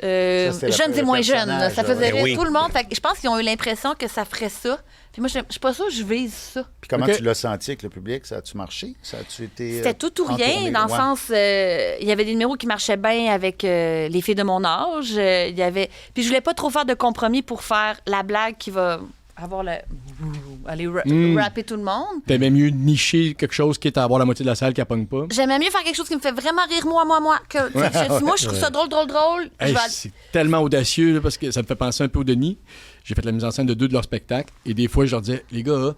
Ça, c'était Jeunes le et moins jeunes, là. personnage, Ça faisait ouais. rire Oui. tout le monde. Fait que je pense qu'ils ont eu l'impression que ça ferait ça. Puis moi, je suis pas sûre que je vise ça. Puis comment Ok. tu l'as senti avec le public? Ça a-tu marché? Ça a-tu été. C'était tout ou rien, entourné? dans le Ouais. sens, il y avait des numéros qui marchaient bien avec les filles de mon âge. Il y avait... Puis je voulais pas trop faire de compromis pour faire la blague qui va aller rapper tout le monde. T'aimais mieux nicher quelque chose qui est à avoir la moitié de la salle qui ne pogne pas? J'aimais mieux faire quelque chose qui me fait vraiment rire, moi. Que, moi, je trouve ça drôle. Hey, c'est tellement audacieux là, parce que ça me fait penser un peu au Denis. J'ai fait la mise en scène de 2 de leurs spectacles et des fois, je leur disais, les gars,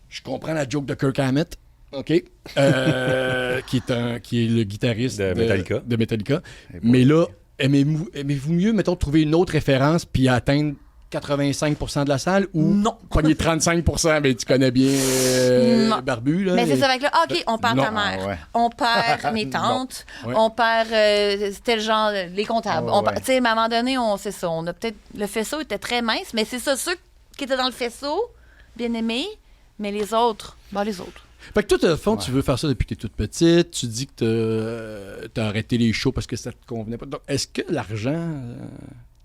je comprends la joke de Kirk Hammett, OK? qui est le guitariste de Metallica. Mais là, aimez-vous mieux, mettons, trouver une autre référence puis atteindre 85% de la salle ou non. Pogner 35%, mais tu connais bien Barbu. Là, mais c'est ça, avec là, OK, on perd ta mère, on perd mes tantes, on perd c'était le genre les comptables. Tu sais, à un moment donné, c'est ça, on a peut-être le faisceau était très mince, mais c'est ça, ceux qui étaient dans le faisceau, bien aimés, mais les autres. Fait que toi, au fond, tu veux faire ça depuis que t'es toute petite, tu dis que t'as arrêté les shows parce que ça te convenait pas. Donc, est-ce que l'argent...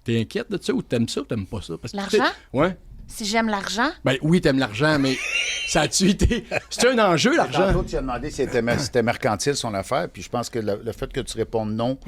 T'es inquiète de ça ou t'aimes ça ou t'aimes pas ça? Parce que l'argent? Ouais. Si j'aime l'argent? Ben oui, t'aimes l'argent, mais ça a-tu été... C'est un enjeu, l'argent? Tantôt, tu as demandé si c'était mercantile, son affaire, puis je pense que le fait que tu répondes non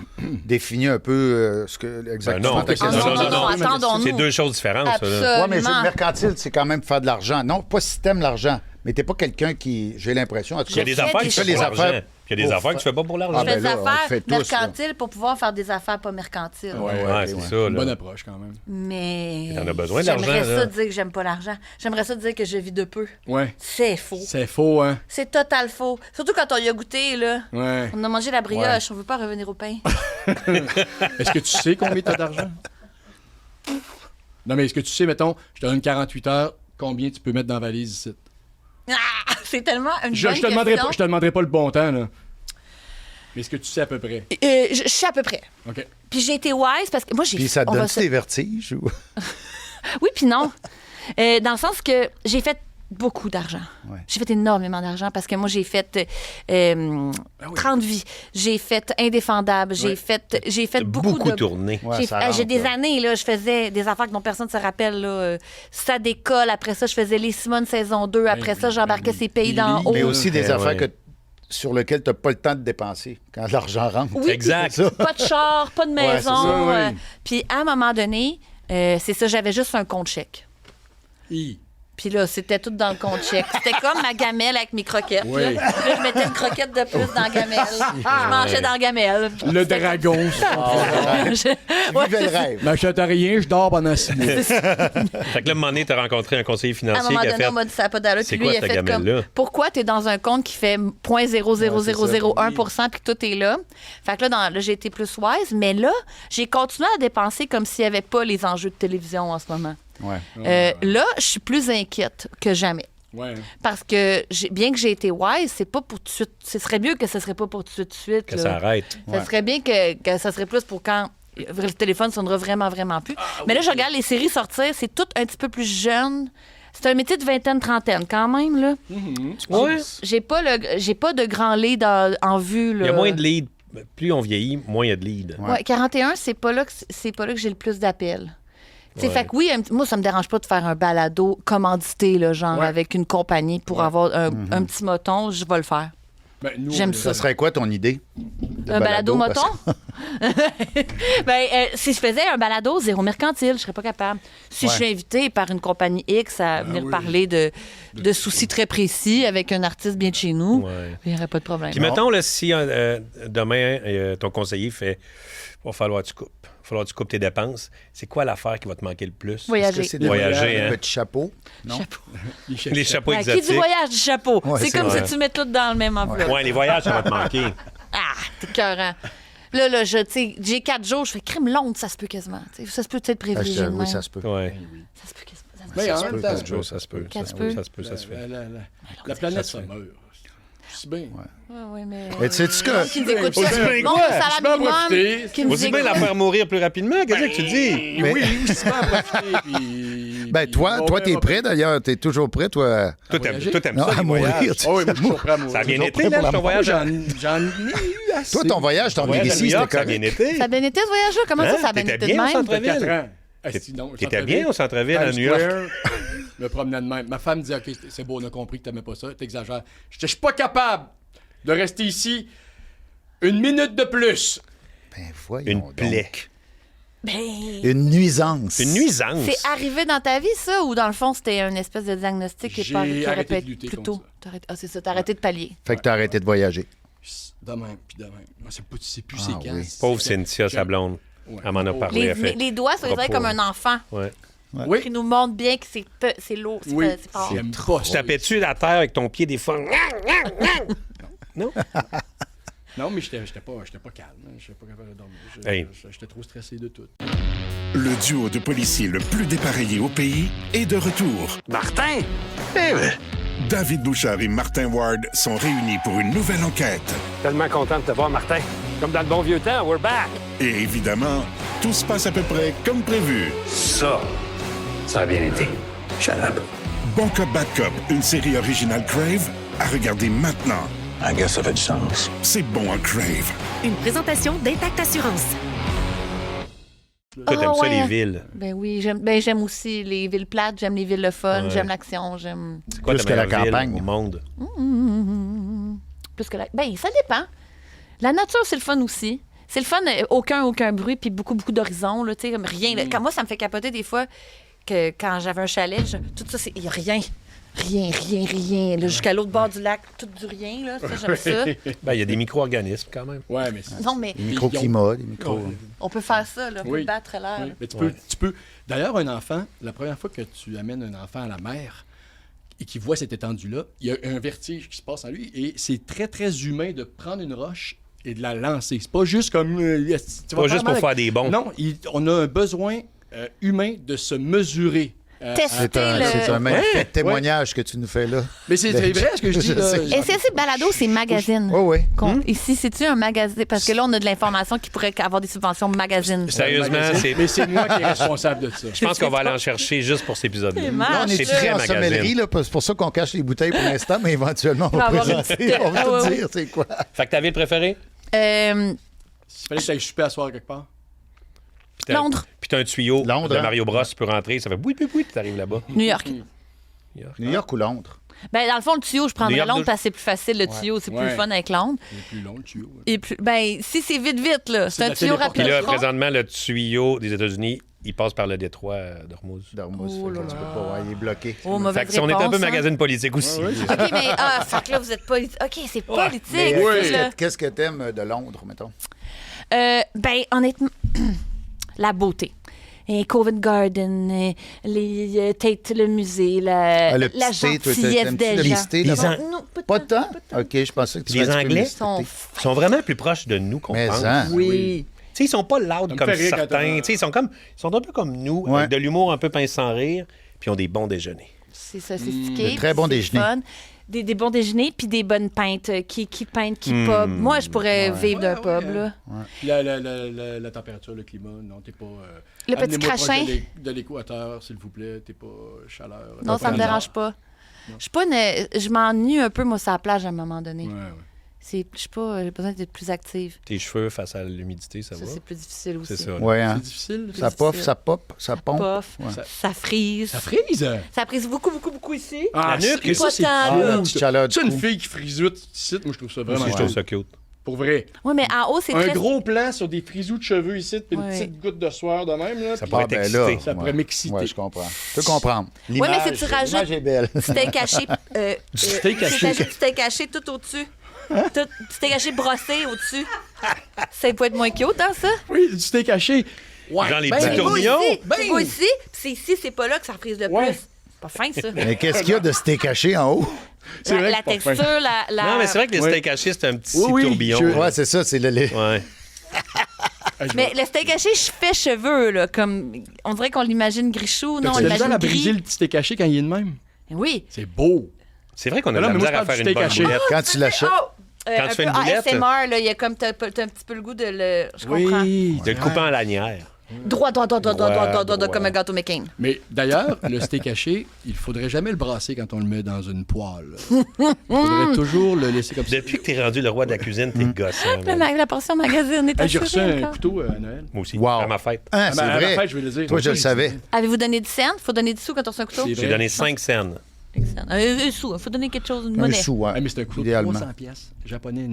définit un peu exactement ta question. Non, attendons-nous. C'est 2 choses différentes. Oui, mais mercantile, c'est quand même faire de l'argent. Non, pas si t'aimes l'argent, mais t'es pas quelqu'un qui... J'ai l'impression... Il y a des affaires qui font les affaires. Il y a des affaires que tu fais pas pour l'argent. Je fais des affaires mercantiles pour pouvoir faire des affaires pas mercantiles. Ouais, c'est ça. Une bonne approche, quand même. Mais... T'en as besoin d'argent. J'aimerais ça dire que j'aime pas l'argent. J'aimerais ça dire que je vis de peu. Ouais. C'est faux. C'est faux, hein? C'est total faux. Surtout quand on y a goûté, là. Ouais. On a mangé la brioche, on veut pas revenir au pain. Est-ce que tu sais combien t'as d'argent? Non, mais est-ce que tu sais, mettons, je te donne 48 heures, combien tu peux mettre dans la valise ici? Ah, c'est tellement une bonne je te demanderai pas le bon temps, là. Mais est-ce que tu sais à peu près? Je sais à peu près. OK. Puis j'ai été wise parce que moi, j'ai... Puis ça te donne-tu des vertiges? Ou... oui, puis non. Dans le sens que j'ai fait beaucoup d'argent. Ouais. J'ai fait énormément d'argent parce que moi, j'ai fait 30 vies. J'ai fait Indéfendable. J'ai fait beaucoup de... tourné. Ouais, j'ai des années, là, je faisais des affaires dont personne ne se rappelle. Là, ça décolle. Après ça, je faisais Les Simones saison 2. Après ça, j'embarquais Ces pays d'en haut. Mais aussi des affaires sur lesquelles tu n'as pas le temps de dépenser quand l'argent rentre. Oui, exact. Pas de char, pas de maison. Ouais, ça, Puis à un moment donné, c'est ça, j'avais juste un compte chèque. Puis là, c'était tout dans le compte chèque. C'était comme ma gamelle avec mes croquettes. Oui. Là, je mettais une croquette de plus dans la gamelle. Je mangeais dans la gamelle. Le dragon. Vivais le rêve. M'achète rien, je dors pendant 6 mois. Fait que là, à un moment donné, t'as rencontré un conseiller À un financier moment qui a donné, fait... on m'a dit ça n'a pas d'allure. C'est Puis lui, quoi il a ta fait comme gamelle-là? pourquoi t'es dans un compte qui fait 0.00001% puis que tout est là. Fait que là, j'ai été plus wise. Mais là, j'ai continué à dépenser comme s'il n'y avait pas les enjeux de télévision en ce moment. Ouais. Là, je suis plus inquiète que jamais. Ouais. Parce que bien que j'ai été wise, c'est pas pour tout de suite. Ce serait mieux que ce serait pas pour tout de suite. Que là. ça arrête. Ça serait bien que ça serait plus pour quand le téléphone sonnera vraiment, vraiment plus. Mais là, je regarde les séries sortir, c'est tout un petit peu plus jeune. C'est un métier de vingtaine, trentaine, quand même, là. Ouais. J'ai pas de grand lead en vue, là. Il y a moins de leads. Plus on vieillit, moins il y a de leads. Ouais, 41, c'est pas là que j'ai le plus d'appels. Ouais. Fait que oui, moi, ça me dérange pas de faire un balado commandité, là, genre avec une compagnie pour avoir un petit moton, je vais le faire. Ben, nous, J'aime Ça serait quoi ton idée? Un balado moton? Si je faisais un balado zéro mercantile, je serais pas capable. Si je suis invitée par une compagnie X à venir parler de soucis très précis avec un artiste bien de chez nous, il n'y aurait pas de problème. Puis mettons, là, si demain, ton conseiller fait « Va falloir que tu coupes. Il va falloir que tu coupes tes dépenses. » C'est quoi l'affaire qui va te manquer le plus? Voyager. C'est des Voyager, voyages, hein? des petits chapeaux? Non? Les chapeaux Qui exotiques. dit voyage, du chapeau. Ouais, c'est c'est comme vrai. si tu mets tout dans le même enveloppe. Ouais, les voyages, ça va te manquer. Ah, t'es écœurant. Là, j'ai 4 jours, je fais crime Londres, ça se peut quasiment. T'sais, ça se peut être privilégié. Oui, ça se peut. Ouais. Ça se peut quasiment. Mais en même temps, Ça se peut. Ça se fait. la planète, ça meurt. C'est bien. Oui, mais. Et tu sais-tu que. Qui nous écoute Aussi ça? bien Bon, quoi? le salaire minimum. Qui nous Aussi bien la écoute. faire mourir plus rapidement, qu'est-ce que tu dis? Mais- Oui, aussi bien profiter. Puis... Ben, toi, t'es prêt d'ailleurs. T'es toujours prêt, toi. Toi, t'aimes Non, ça, à les mourir. voyages. Oh, oui, moi, je suis prêt à mourir. Ça a bien toujours été, prêt là, pour la ton voyage. J'en ai eu assez. Toi, ton voyage, ton Voyage à ici, New c'était York, ça a bien correct. été. Ça a bien été ce voyage-là? Comment ça, ça a bien T'étais été de bien au même? centre-ville? 4 ans. Sinon, T'étais bien au centre-ville à New York? Me promenais de même. Ma femme dit, OK, c'est beau, on a compris que t'aimais pas ça. T'exagères. Je suis pas capable de rester ici 1 minute de plus. Ben, voyons Une donc. plaie. Ben, Une nuisance. Une nuisance. c'est arrivé dans ta vie, ça, ou dans le fond, c'était une espèce de diagnostic qui J'ai aurait arrêté pu de être lutter plus contre tôt? Ah, c'est ça, t'as arrêté de pallier. Fait que t'as arrêté de voyager. De même, puis de même. Moi, c'est plus Ah, c'est quand. oui. c'est- Pauvre c'est- Cynthia, sa blonde. Ouais. Elle m'en a parlé. Les, elle fait. les doigts, ça les Propos. comme un enfant. Ouais. Oui. Qui nous montre bien que c'est lourd, c'est Oui. c'est fort. J'aime pas. Tu tapais-tu la terre avec ton pied des fois? Non? Non, mais j'étais pas calme. J'étais pas capable de dormir. Hey. J'étais trop stressé de tout. Le duo de policiers le plus dépareillé au pays est de retour. Martin? Eh ben, David Bouchard et Martin Ward sont réunis pour une nouvelle enquête. Tellement content de te voir, Martin. Comme dans le bon vieux temps, we're back. Et évidemment, tout se passe à peu près comme prévu. ça a bien été. Shut up. Bon Cop, Bad Cop, une série originale Crave, à regarder maintenant. I guess ça fait du sens. C'est bon à Crave. Une présentation d'Intact Assurance. Toi, t'aimes Ah, ça, ouais. les villes. Ben oui, j'aime aussi les villes plates, j'aime les villes le fun, Ouais. j'aime l'action, j'aime C'est quoi Plus ta que la meilleure ville campagne. au monde? plus que la... Ben, ça dépend. La nature, c'est le fun aussi. C'est le fun, aucun bruit, puis beaucoup d'horizons, là, tu sais, comme rien. Là. Quand moi, ça me fait capoter des fois que quand j'avais un chalet, tout ça, il y a rien. Rien. Là, jusqu'à l'autre bord du lac, tout du rien, là. Ça, j'aime ça. Ben, il y a des micro-organismes quand même. Ouais, mais c'est. Non, mais Des microclimats, des micro... on peut faire ça, là. On Oui. peut battre l'air. Oui, mais tu peux. D'ailleurs, un enfant, la première fois que tu amènes un enfant à la mer et qu'il voit cette étendue-là, il y a un vertige qui se passe en lui et c'est très, très humain de prendre une roche et de la lancer. C'est pas juste comme. Tu vas Pas juste mal pour faire des bons. Non, on a un besoin humain de se mesurer. Tester C'est un magnifique Ouais, témoignage que tu nous fais là. Mais c'est vrai ce que je dis. Je là. sais. SCC Balado, c'est magazine. Oh oui. Ici, c'est-tu un magazine? Parce que là, on a de l'information qui pourrait avoir des subventions magazine. Sérieusement, c'est. Mais c'est moi qui est responsable de ça. Je pense qu'on va aller en chercher juste pour cet épisode-là. C'est Là, on est C'est très très en magazine. sommellerie, là, c'est pour ça qu'on cache les bouteilles pour l'instant, mais éventuellement, on va va avoir une présenter, petite- on va Ah, tout ouais, dire, c'est quoi. Fait que ta ville préférée? Euh, Il fallait que tu ailles souper à soir quelque part. Puis t'as- Londres. Puis t'as un tuyau Londres, de hein? Mario Bros, tu peux rentrer, ça fait boui, t'arrives là-bas. New York. New York ou Londres? Ben, dans le fond, le tuyau, je prendrais New York, Londres de- parce que c'est plus facile, le tuyau. C'est plus Ouais. le fun avec Londres. Il est plus long, le tuyau. Et plus, ben, si c'est vite, là. C'est de un la tuyau téléportation. Puis rapide. là, présentement, le tuyau des États-Unis, il passe par le détroit d'Ormuz. Darmousse, Oh fait que là tu peux là. pas, ouais, il est bloqué. Oh, mauvaise Fait que si on est un peu réponse, hein. magazine politique aussi. OK, mais fait que là, vous êtes politique. OK, c'est politique. Mais Oui. là. qu'est-ce que t'aimes de Londres, mettons? Ben, honnêtement, la beauté. Et Covent Garden, les Tate, le musée, la le petit la thé, toi, gentillesse t'aimes-tu des le gens. petit thé, Les là-bas? An- Non, Pas de temps? OK, je pensais que tu Les avais un petit peu Anglais mystique. sont vraiment plus proches de nous qu'on Mais pense. hein. Oui. Tu sais, ils sont pas loud me comme fait rire quand certains. t'as- Tu sais, ils sont un peu comme nous, Ouais. avec de l'humour un peu pince sans rire, puis ils ont des bons déjeuners. C'est sophistiqué. De très bons c'est déjeuners. fun. Des bons déjeuners, puis des bonnes pintes. Qui peint, qui pub. Moi, je pourrais vivre d'un Ouais, pub, ouais. là. Puis la température, le climat, non, t'es pas. Le petit amenez-moi proche crachin. de l'équateur, s'il vous plaît. T'es pas chaleur. Non, ça me dérange pas. Je suis pas je m'ennuie un peu, moi, sur la plage, à un moment donné. Ouais. Je sais pas, j'ai besoin d'être plus active. Tes cheveux face à l'humidité, ça Ça, va? c'est plus difficile aussi. C'est ça. là. Ouais, hein? C'est difficile. Ça poffe, ça pop, ça pompe. Pof, Ouais. ça frise. Ça frise. Ça frise beaucoup ici. Ah, La nuque, mais ça, pas c'est tant, Ah, là. la petite chaleur du Tu sais, une cou. fille qui frisoute ici, moi, je trouve ça vraiment Aussi, je trouve cool. ça cute. Pour vrai. Oui, mais en haut, c'est Un très... gros plan sur des frisous de cheveux ici, puis une Ouais. petite goutte de sueur de même. Là, Ça puis- pourrait Ah, être ben là, excité. Ça pourrait m'exciter. Ouais, je comprends. Je peux comprendre. Oui, mais si tu L'image rajoutes est belle. du steak haché... Du steak haché. Si t'ajoutes du steak haché tout au-dessus. Du steak haché brossé au-dessus. Ça peut être moins cute, hein, ça? Oui, du steak haché. Ouais. Genre les ben, petits C'est beau tourbillons. ici, Ben. c'est beau ici, puis c'est ici, c'est pas là que ça frise le Ouais. plus. Pas fin, ça. Mais qu'est-ce qu'il y a de steak caché en haut? C'est vrai La que pas texture, fin. la... Non, mais c'est vrai que les Ouais. steaks hachés, c'est un petit Oui, tourbillon. je- Ouais, c'est ça, c'est le lait. Ouais. Mais le steak haché, je fais cheveux, là, comme... On dirait qu'on l'imagine grichou, non, on Tu as déjà l'imagine à briser gris. le petit steak haché quand il est de même. Oui. C'est beau. C'est vrai qu'on a Non, de la mais moi, misère je à parle faire du une bonne steak haché. boulette. Quand tu l'achètes. Oh! Quand tu fais une un peu boulette. ASMR, là, il y a comme... T'as un petit peu le goût de le... Je comprends. Oui. De le couper en lanière. Droit, Droit. comme un gâteau McCain. Mais d'ailleurs, le steak haché, il faudrait jamais le brasser quand on le met dans une poêle. Il faudrait toujours le laisser comme ça. Depuis que t'es rendu le roi de la cuisine, t'es gossant. La portion magazine est Hey, j'ai assurée reçu un encore. couteau à Noël. Moi aussi, Wow. à ma fête. Hein, c'est À ma vrai. fête, je vais le dire. Toi, je le Oui, savais. Avez-vous donné du cent? Faut donner du sous quand on reçoit un couteau? C'est J'ai vrai. donné 5 cents. Un sou, faut donner quelque chose, une Un monnaie. sou, hein. Ah, mais c'est un couteau de Idéalement. 300 pièces japonais.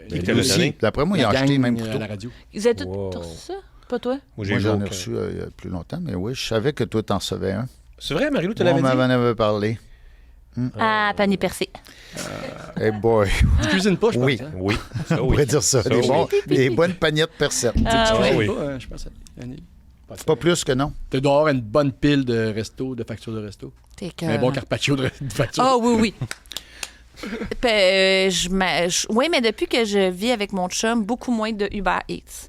Qui te l'a Aussi. donné? D'après moi, il a La acheté gang, même à couteau. la radio. Vous avez tout Wow. tout ça? Pas toi? Moi, Moi, j'en ai aucun. reçu il y a plus longtemps, mais oui, je savais que toi, t'en recevais un. C'est vrai, Marie-Lou, tu Moi, l'avais on dit? m'en avait parlé. Ah, panier percé. Hey boy. Tu cuisines pas, je pense. Oui. hein? Oui, ça, On oui. pourrait dire ça. Des bonnes pagnettes percettes. Ah, Tu oui. cuisines oui. pas, je pense. Annie? Pas plus que non. Tu dois avoir une bonne pile de resto, de factures de resto. T'es Un bon carpaccio de facture. Ah oui. Oui, mais depuis que je vis avec mon chum, beaucoup moins de Uber Eats.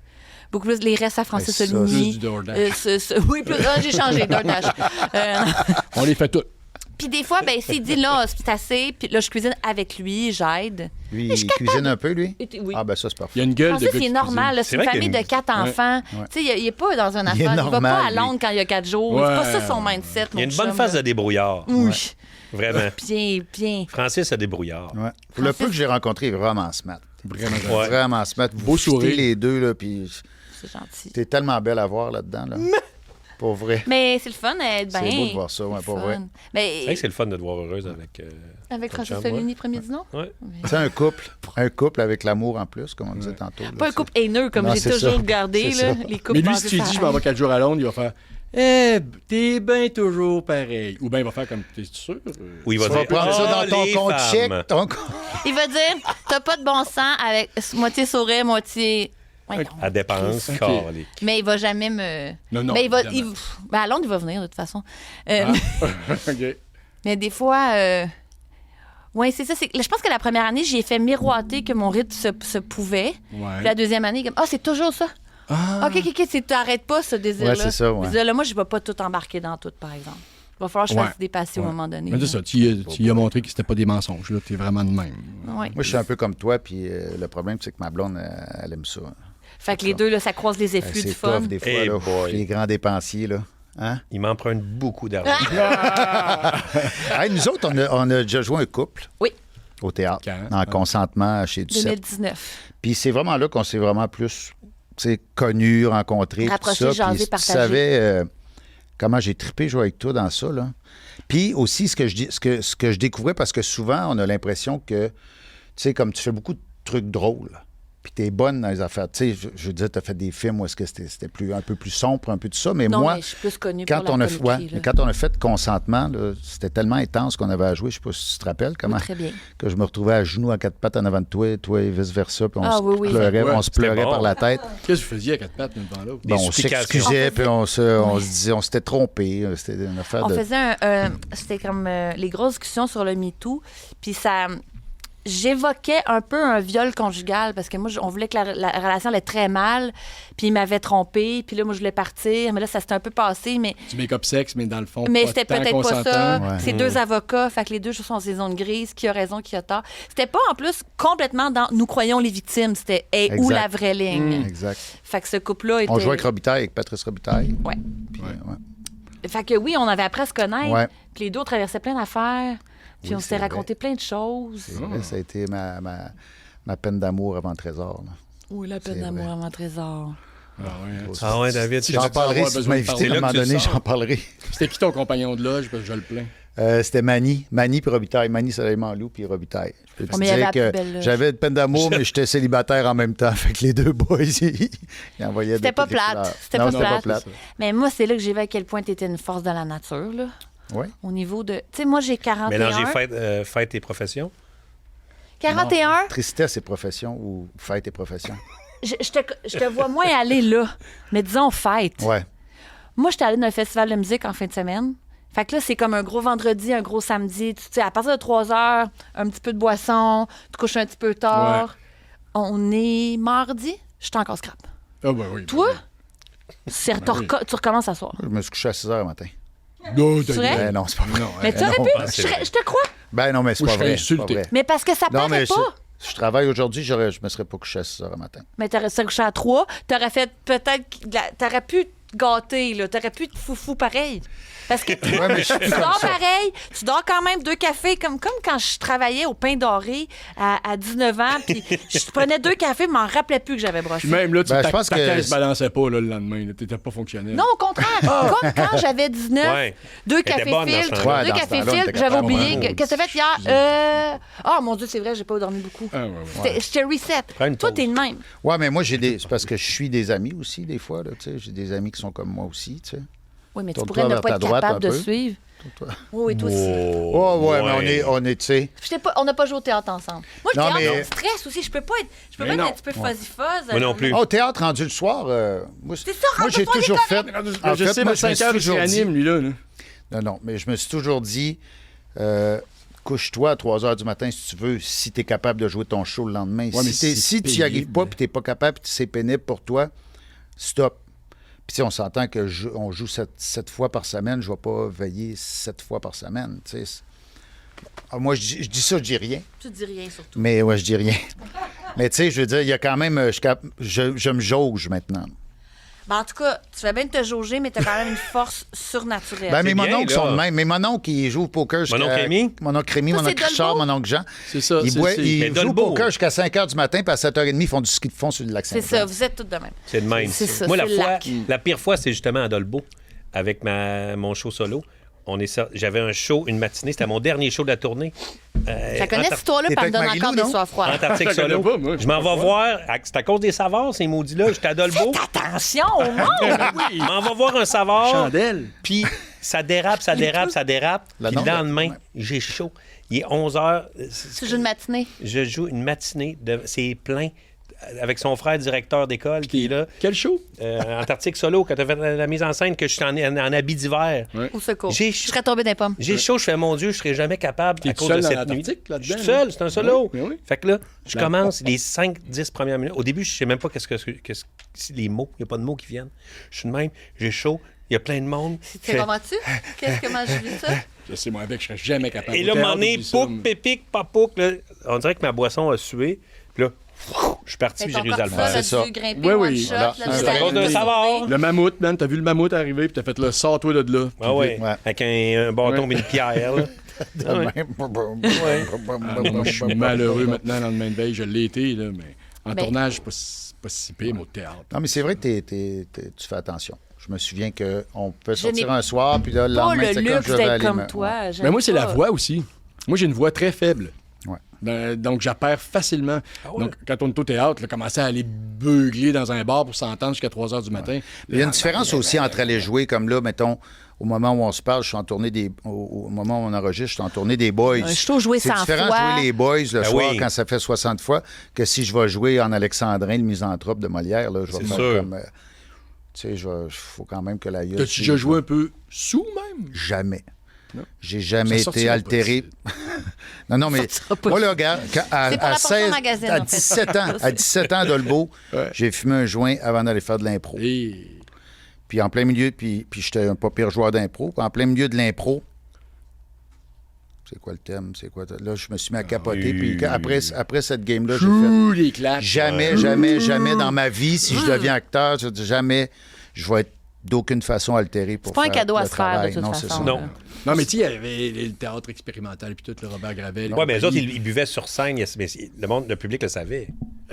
Beaucoup plus les restes à Francis Ouais, ça, Soligny. Juste du DoorDash. Oui, plus. Ah, j'ai changé, DoorDash. On les fait toutes. Puis des fois, ben, s'il dit là, c'est assez, puis là, je cuisine avec lui, j'aide. Lui, il cuisine un peu, lui? Oui. Ah, ben ça, c'est Il y a parfait. une gueule de Francis, gars c'est qui normal. là, C'est C'est une vrai famille qu'il y a de 4 enfants. Tu sais, il n'est pas dans une Il est affaire. Il va pas normal, à Londres quand il y a 4 jours. Ouais. C'est pas ça son mindset, Il y a une mon bonne chum, phase là. de débrouillard. Oui. Vraiment. Bien. Francis a débrouillard. Ouais. Le peu que j'ai rencontré est vraiment smart. Ouais. Vraiment smart. Beau Vous sourire. fitez les deux, là, puis C'est gentil. t'es tellement belle à voir là-dedans, là. Pour vrai. Mais c'est le fun d'être bien. C'est beau de voir ça, ouais, C'est pour fun. vrai. Mais C'est vrai que c'est le fun de te voir heureuse avec. avec ton Francis chum, Soligny, premier du nom? Ouais. C'est un couple avec l'amour en plus, comme on disait tantôt. là. Pas un couple haineux, comme Non, j'ai c'est toujours ça. regardé. C'est Là, ça. les couples Mais lui, basés si tu lui sur dis, je la m'en vais haine. 4 jours à Londres, il va faire t'es bien toujours pareil. Ou bien il va faire comme t'es sûr? Où il va Tu vas dire. prendre ça Ah, dans ton les compte femmes. chèque. Il va dire, t'as pas de bon sens avec moitié sourire, moitié... Ouais, non. À dépense, Ok. calique. Mais il va jamais me... Non, Mais il va... évidemment. Ben, à Londres, il va venir, de toute façon. OK. Mais des fois... Oui, c'est ça. Je pense que la première année, j'ai fait miroiter que mon rythme se pouvait. Puis la deuxième année, comme, c'est toujours ça. OK, t'arrêtes pas ce désir-là. Ouais, c'est ça, ouais. Ce désir-là, moi, je vais pas tout embarquer dans tout, par exemple. Il va falloir que je fasse des passions à un moment donné. Mais c'est ça, tu y as montré que c'était pas des mensonges, là. T'es vraiment de même. Ouais. Moi, je suis un peu comme toi, puis le problème, c'est que ma blonde, elle aime ça. Fait que les deux, là, ça croise les effluves du C'est fun. tough, des fois, Hey là. boy. Les grands dépensiers, là. Hein? Il m'emprunte beaucoup d'argent. Hey, nous autres, on a déjà joué un couple. Oui. Au théâtre, Quand? en consentement chez Duceppe. 2019. Puis c'est vraiment là qu'on s'est vraiment plus connus, rencontrés. Rapprochés, tout ça. jasés, Puis tu partagés. savais comment j'ai trippé jouer avec toi dans ça. Là. Puis aussi, ce que je découvrais, parce que souvent, on a l'impression que, tu sais, comme tu fais beaucoup de trucs drôles, puis t'es bonne dans les affaires. Tu sais, je veux dire, t'as fait des films où est-ce que c'était un peu plus sombre, un peu tout ça, mais Non, moi, mais je suis plus connue quand pour on la a comédie, là. mais quand on a fait Consentement, là, c'était tellement intense qu'on avait à jouer. Je sais pas si tu te rappelles comment Oui, très bien. que je me retrouvais à genoux à quatre pattes en avant de toi et vice-versa, puis on se oui, oui. pleurait, Ouais, on se pleurait c'était bon. par la tête. Qu'est-ce que vous faisiez à 4 pattes, l'une devant l'autre? Des Bon, on supplications. s'excusait, puis on se disait, on s'était trompé. C'était une affaire On de... faisait c'était comme les grosses discussions sur le MeToo, puis ça... J'évoquais un peu un viol conjugal parce que moi, on voulait que la relation allait très mal, puis il m'avait trompé, puis là, moi, je voulais partir, mais là, ça s'était un peu passé, mais Du make-up sexe, mais dans le fond, mais pas c'était tant peut-être pas consentant. ça. Ouais. C'est deux avocats, fait que les deux sont dans ces zones grises, qui a raison, qui a tort. C'était pas en plus complètement dans nous croyons les victimes, c'était où Exact. la vraie ligne. Exact. Fait que ce couple-là était. On jouait avec Robitaille, avec Patrice Robitaille. Ouais. Puis, ouais. Fait que oui, on avait appris à se connaître. Ouais. Puis les deux, on traversait plein d'affaires. Puis Oui, on c'est s'était vrai. raconté plein de choses. C'est vrai, ça a été ma peine d'amour avant le trésor. Là. Oui, la peine C'est d'amour vrai. avant le trésor. Ah ouais. Ah ouais, David, Si c'est J'en parlerai avoir si tu besoin de m'invites parler. à un moment C'est là que tu donné, le j'en parlerai. C'était qui ton compagnon de loge? Parce que je le plains. C'était Mani puis Robitaille. Mani Soleil-Manlou puis Robitaille. Je peux te mais il y avait dire la plus que belle loge. j'avais une peine d'amour, mais j'étais célibataire en même temps. Fait que les deux boys, ils envoyaient C'était des pas des plate. fleurs. C'était Non, pas plate. Mais moi, c'est là que j'ai vu à quel point tu étais une force de la nature, là. Oui. Au niveau de. Tu sais, moi, j'ai 41. Mélanger fête et profession. 41. Tristesse et profession ou fête et profession? Je te vois moins aller là. Mais disons fête. Ouais. Moi, j'étais allée dans un festival de musique en fin de semaine. Fait que là, c'est comme un gros vendredi, un gros samedi. Tu sais, à partir de 3 heures, un petit peu de boisson, tu couches un petit peu tard. Ouais. On est mardi, je suis encore scrap. Ah, ben oui. Toi, oui. tu recommences à soir. Je me suis couché à 6 h le matin. Non, C'est vrai? Ben non, c'est pas vrai. Mais tu aurais non, pu. c'est Je te crois. Ben non, mais c'est Moi, pas je serais vrai. c'est pas insulté. vrai. Mais parce que ça Non, paraît mais pas. je travaille aujourd'hui, je me serais pas couché à 6 h le matin. Mais t'aurais serais couché à 3. T'aurais fait peut-être. T'aurais pu gâté, là. T'aurais pu être foufou pareil. Parce que Ouais, mais je suis tu plus comme dors ça. pareil, tu dors quand même 2 cafés, comme quand je travaillais au Pain Doré à 19 ans, puis je prenais 2 cafés, je m'en rappelais plus que j'avais brossé. Puis même là, Ben, je ta pense que- caisse balançait pas là, le lendemain. là. T'étais pas fonctionnel. Non, au contraire. Comme quand j'avais 19, Ouais. 2 Elle était cafés bonne dans ce filtres, temps-là. Ouais, 2 dans ce cafés temps-là, on filtres, était j'avais capable. oublié. Ouais. Qu'est-ce que t'as fait hier? Oh mon Dieu, c'est vrai, j'ai pas dormi beaucoup. Ah, ouais. J'étais reset. Prends une Toi, pause. t'es le même. Ouais, mais moi, c'est parce que je suis des amis aussi, des fois. Là, tu sais. J'ai des amis qui sont comme moi aussi. Tu sais. Oui, mais tu Tourne-toi pourrais ne vers pas ta être droite capable un de peu. suivre. Tourne-toi. Oui, toi aussi. Oh, ouais, mais on est, tu sais. On n'a pas joué au théâtre ensemble. Moi, le Non, théâtre, mais- ça me stresse aussi. Je peux pas Mais être non. un petit peu fuzzy-fuzz. Moi non plus. Au théâtre, rendu le soir, moi, C'est ça, moi rendu j'ai le soir, toujours les fait. En Je fait, sais, moi, mais je me 5 suis heures, il toujours dit. réanime, lui, là. Non, mais je me suis toujours dit, couche-toi à 3 heures du matin si tu veux, si tu es capable de jouer ton show le lendemain. Ouais, mais si tu n'y arrives pénible. pas puis tu n'es pas capable puis c'est pénible pour toi, stop. Puis si on s'entend on joue 7 fois par semaine, je ne vais pas veiller 7 fois par semaine. Tu sais. Alors, moi, je dis ça, je dis rien. Tu dis rien surtout. Mais ouais, je dis rien. Mais tu sais, je veux dire, il y a quand même. Je me jauge maintenant. Ben, en tout cas, tu fais bien de te jauger, mais t'as quand même une force surnaturelle. Ben, mes bien, mononcles là. sont de même. Mes mononcles, ils jouent au poker jusqu'à... Mon oncle Rémi? Mon oncle Rémi, Ça, mon c'est oncle Richard, Dolbeau? mon oncle Jean. C'est ça. Ils c'est- boivent- c'est- Mais ils jouent au Dolbeau. poker jusqu'à 5 h du matin, puis à 7 h 30, ils font du ski de fond sur le lac C'est Saint-Jean. ça, vous êtes tous de même. C'est de même. C'est ça, Moi, c'est le lac. la pire fois, c'est justement à Dolbeau, avec mon show solo. J'avais un show, une matinée, c'était mon dernier show de la tournée. Je connais cette histoire-là, T'es puis elle me donne avec encore Marie-Lou, des soirs froides. Antarctique Je connais solo. pas, moi. Je m'en vais voir. C'est à cause des saveurs, ces maudits-là. J'étais à Dolbeau. Attention au monde! Je m'en vais voir un saveur. Chandelle. Puis ça dérape. La Puis le nombre- lendemain, j'ai chaud. Il est 11 h. Tu joues une matinée. Je joue une matinée. C'est plein. Avec son frère directeur d'école qui est là. Quel show? Antarctique solo, quand tu as fait la mise en scène, que je suis en habit d'hiver. Au secours. J'ai Je serais tombée dans les pommes. J'ai chaud, je fais mon Dieu, je serais jamais capable à T'es-tu cause seul de dans cette nuit. l'Antarctique, là-dedans, Je suis là? seul, c'est un solo. Oui, oui. Fait que là, je La- commence les 5-10 premières minutes. Au début, je sais même pas qu'est-ce que les mots. Il n'y a pas de mots qui viennent. Je suis de même, j'ai chaud, il y a plein de monde. Tu comprends-tu? Comment je vis ça? Je sais, moi, avec, je serais jamais capable. Et Au là, théâtre, m'en est oublie ça, pouc, moi. pépic, pas pouc. Là, on dirait que ma boisson a sué. Puis là, je suis parti, Mais puis ton Jérusalem. cortisol c'est a ça. dû grimper Oui, one oui, shot. voilà. là, C'est vous à avez cause d'un levé. savard. Le mammouth, man, t'as vu le mammouth arriver, puis t'as fait le sors-toi de là. Ah ouais, Ouais. avec un bâton et une pierre. Là. Moi, je suis malheureux maintenant dans le main de veille. Je l'ai été, là, mais en Mais- tournage, pas si pire, mais au théâtre. Non, mais c'est vrai que tu fais attention. Je me souviens qu'on peut Je sortir n'ai un soir, puis là, le Pas lendemain, le c'est comme luxe je vais d'être aller comme me- toi. j'aime Mais moi, c'est la pas. voix aussi. Moi, j'ai une voix très faible. Ouais. Donc, j'appaire facilement. Donc, quand on est au théâtre, là, commencer à aller beugler dans un bar pour s'entendre jusqu'à 3 h du matin. Il y a une différence aussi entre aller jouer comme là, mettons, au moment où on se parle, je suis en tournée au moment où on enregistre, je suis en tournée des Boys. Un show joué C'est 100 différent de fois. jouer les Boys le Ben soir oui. quand ça fait 60 fois que si je vais jouer en Alexandrin, le misanthrope de Molière. Là, je vais C'est faire sûr. comme. Tu sais, il faut quand même que la gueule. T'as-tu déjà joué un peu sous, même? Jamais. Non. J'ai jamais Ça été sortira altéré. pas non, mais sortira pas moi, là, regarde, C'est pour la portion magazine, à en fait. 17 ans, à 17 ans, Dolbeau, Ouais. j'ai fumé un joint avant d'aller faire de l'impro. Et... Puis en plein milieu, puis j'étais un pas pire joueur d'impro. Puis en plein milieu de l'impro, c'est quoi le thème? C'est quoi? Là, je me suis mis à capoter. Puis après cette game-là, j'ai fait Ouh, les claques. jamais dans ma vie, si je deviens acteur, jamais je vais être d'aucune façon altéré pour C'est pas un faire cadeau à le se faire, de travail. toute Non, façon. c'est ça. Non. Non, mais tu sais, il y avait le théâtre expérimental, puis tout, le Robert Gravel. Ouais, mais les autres, ils buvaient sur scène. Mais le public le savait.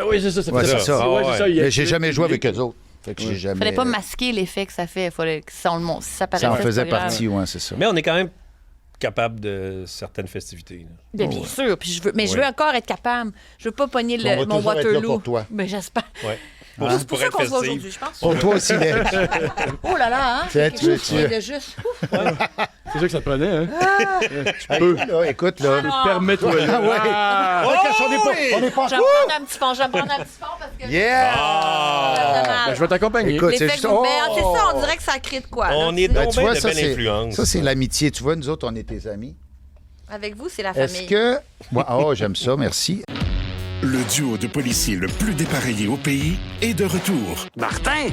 Oui, c'est ça. Ouais, fait c'est ça. ça. Ouais, c'est ça, il y a- Mais j'ai jamais joué avec eux autres. Fait que j'ai jamais. Fallait pas masquer l'effet que ça fait. Fallait que ça, si ça paraissait, Ça en c'est faisait pas grave. partie, ouais, c'est ça. Mais on est quand même capable de certaines festivités. là. Bien sûr. Puis je veux encore être capable. Je veux pas pogner On va mon toujours être là Waterloo. pour toi. Mais j'espère. Ouais. C'est pour ça qu'on se voit aujourd'hui, je pense. Pour toi aussi, Lé. Oh là là, hein? Tiens, C'est quelque chose tu- qui est de juste. Ouf. C'est ça que ça te prenait, hein? Écoute, là. Permets-toi. Ah ouais. On est pas. Je vais me prendre un petit fond. Parce que. Yeah! Ben, je vais t'accompagner. Écoute, c'est L'effet juste. que vous- Ben, c'est ça, on dirait que ça crée de quoi. On là, est tu sais. donc Ben, tu vois, de ça, belle influence. c'est l'amitié. Tu vois, nous autres, on est tes amis. Avec vous, c'est la Est-ce famille. que. Ouais, oh, j'aime ça, merci. Le duo de policiers le plus dépareillé au pays est de retour. Martin?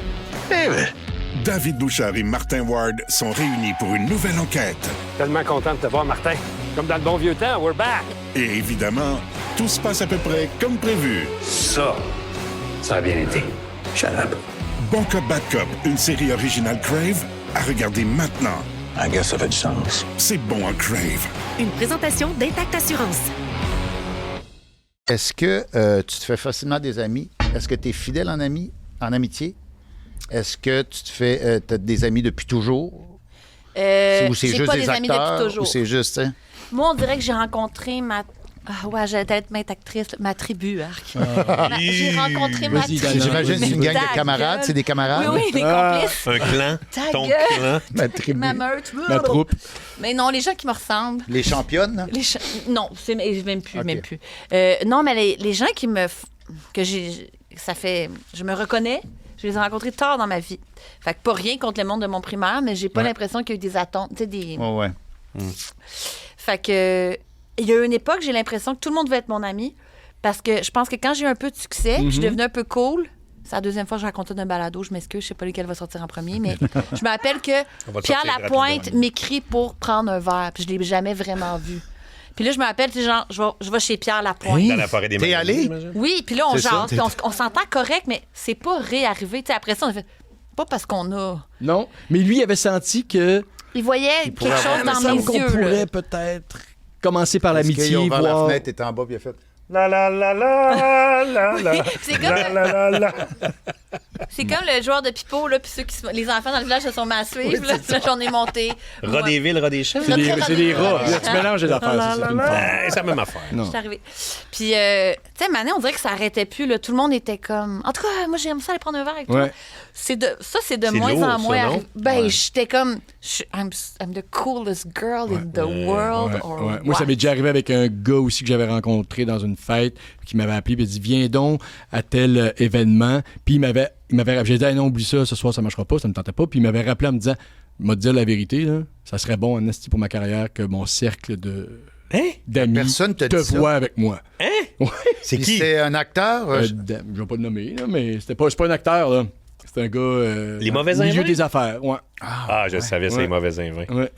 David Bouchard et Martin Ward sont réunis pour une nouvelle enquête. Tellement content de te voir, Martin. Comme dans le bon vieux temps, we're back. Et évidemment, tout se passe à peu près comme prévu. Ça a bien été. Shut up. Bon Cop, Bad Cop, une série originale Crave, à regarder maintenant. I guess ça fait du sens. C'est bon en Crave. Une présentation d'Intact Assurance. Est-ce que tu te fais facilement des amis? Est-ce que tu es fidèle en amitié? Est-ce que tu te fais t'as des amis depuis toujours? Ou c'est j'ai juste pas des des amis depuis acteurs? toujours. Ou c'est juste... hein? Moi, on dirait que j'ai rencontré ma... Ah ouais, j'allais être actrice, ma tribu, arc. J'ai rencontré ma Vas-y, tribu. J'imagine que c'est une gang Ta de camarades. gueule. C'est des camarades? Oui, des complices. Un clan. Ta Ton gueule. clan. Ma tribu. Ma meute. Ma troupe. Mais non, les gens qui me ressemblent. Les championnes? là? Non, c'est même plus, Ok. même plus. Non, mais les gens qui me... que j'ai... Ça fait... Je me reconnais. Je les ai rencontrés tard dans ma vie. Fait que pas rien contre le monde de mon primaire, mais j'ai pas l'impression qu'il y a eu des attentes. Tu sais, des... Ouais. Fait que... Il y a eu une époque, j'ai l'impression que tout le monde veut être mon ami. Parce que je pense que quand j'ai eu un peu de succès, je suis devenue un peu cool. C'est la deuxième fois que je raconte ça d'un balado. Je m'excuse, je sais pas lequel va sortir en premier, mais je me rappelle que On va le Pierre sortir Lapointe rapidement. m'écrit pour prendre un verre. Puis je l'ai jamais vraiment vu. Puis là, je me rappelle, tu sais, genre, je vais chez Pierre Lapointe. Dans la forêt des T'es Marais, allé? j'imagine. Oui, puis là, on C'est ça, jase, t'es- puis on s'entend correct, mais c'est pas réarrivé. Tu sais, après ça, on a fait... Pas parce qu'on a... Non, mais lui, il avait senti que Il voyait quelque pourrait chose avoir- dans semble mes qu'on yeux. pourrait là. peut-être commencer par Est-ce qu'il a l'amitié, ouvert la voir... fenêtre, t'es en bas, puis il a fait... La la la la la la. C'est comme, La la la la. c'est comme le joueur de pipeau, là, puis ceux qui les enfants dans le village se sont mis à suivre. Là, la journée montée. Rat des villes, rat des champs. C'est des, Notre c'est des rendez-vous. rats. Là, tu mélanges les affaires. C'est une fois. C'est la même affaire. Non. Je suis arrivée. Puis, tu sais, Mané, on dirait que ça arrêtait plus. Là. Tout le monde était comme... En tout cas, moi, j'aime ça aller prendre un verre avec toi. Ouais. C'est de C'est moins lourd, en moins. ça, non? arrivé. Ben, j'étais comme... I'm the coolest girl in the world. Ouais, or ouais. what? Moi, ça m'est déjà arrivé avec un gars aussi que j'avais rencontré dans une fête qui m'avait appelé et il dit viens donc à tel événement. Puis il m'avait j'ai dit hey, non, oublie ça, ce soir ça marchera pas, ça me tentait pas. Puis il m'avait rappelé en me disant il m'a dit la vérité, là, ça serait bon en esti pour ma carrière que mon cercle d'amis Personne te te dit ça. voit avec moi. Hein? Ouais. C'est Puis qui? c'est un acteur? Je vais pas le nommer, là, mais c'est pas un acteur, là. C'est un gars. Les mauvais au milieu invins? des affaires, ouais. Ah, je savais, c'est Ouais. les mauvais invins. Ouais.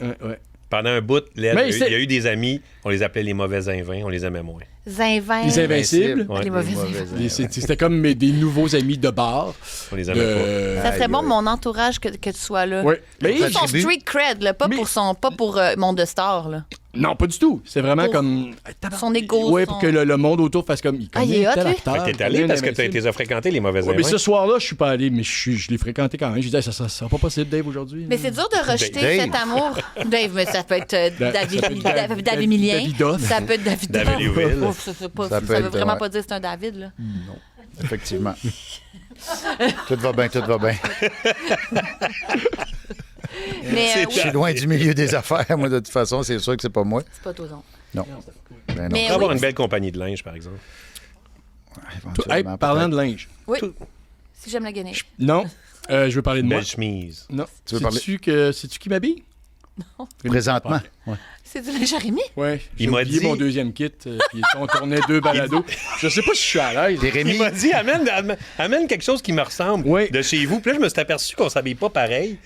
Pendant un bout, il y Mais a eu des amis, on les appelait les mauvais invins, on les aimait moins. Zinvin. Les Invincibles. Ouais. Les mauvais C'était comme des nouveaux amis de bar. On les aimait Ça serait bon, mon entourage, que tu sois là. Ouais. Mais Pour son tribu. street cred, là, pas pour Monde de Star. Là. non, pas du tout. C'est vraiment Pour comme. son ego, Ouais, son- pour que le monde autour fasse comme. Il connaît il est hot, tel lui? acteur. Fait que t'es allé il parce que Invincible. tu les as fréquentés, les mauvais Ouais, mais invins. ce soir-là, je suis pas allé, mais je l'ai fréquenté quand même. J'ai dit, ça sera pas possible, Dave, aujourd'hui. Mais c'est dur de rejeter Dave. cet amour. Dave, mais ça peut être David, ça peut être David Millien. Davidoff. Ça peut être David David Léville. Ouf, ça Ça peut veut être, vraiment ouais. pas dire que c'est un David. Là. Effectivement. Tout va bien, tout va bien. Mais Je suis loin du milieu des affaires, moi, de toute façon. C'est sûr que c'est pas moi. c'est pas toi, non. Non. Ben non. Mais On va avoir oui, une belle compagnie de linge, par exemple. Hey, Éventuellement, parlant peut-être. de linge. oui. Si j'aime la gagner. Non, je veux parler de moi. Belle chemise. Non. Tu veux parler? C'est-tu qui m'habille? Présentement. C'est du linge Jérémy? Ouais. Il J'ai m'a oublié dit- mon deuxième kit, puis on tournait 2 balados. Je sais pas si je suis à l'aise. T'es Rémi? Il m'a dit, amène quelque chose qui me ressemble Oui. de chez vous. Puis là, je me suis aperçu qu'on s'habille pas pareil.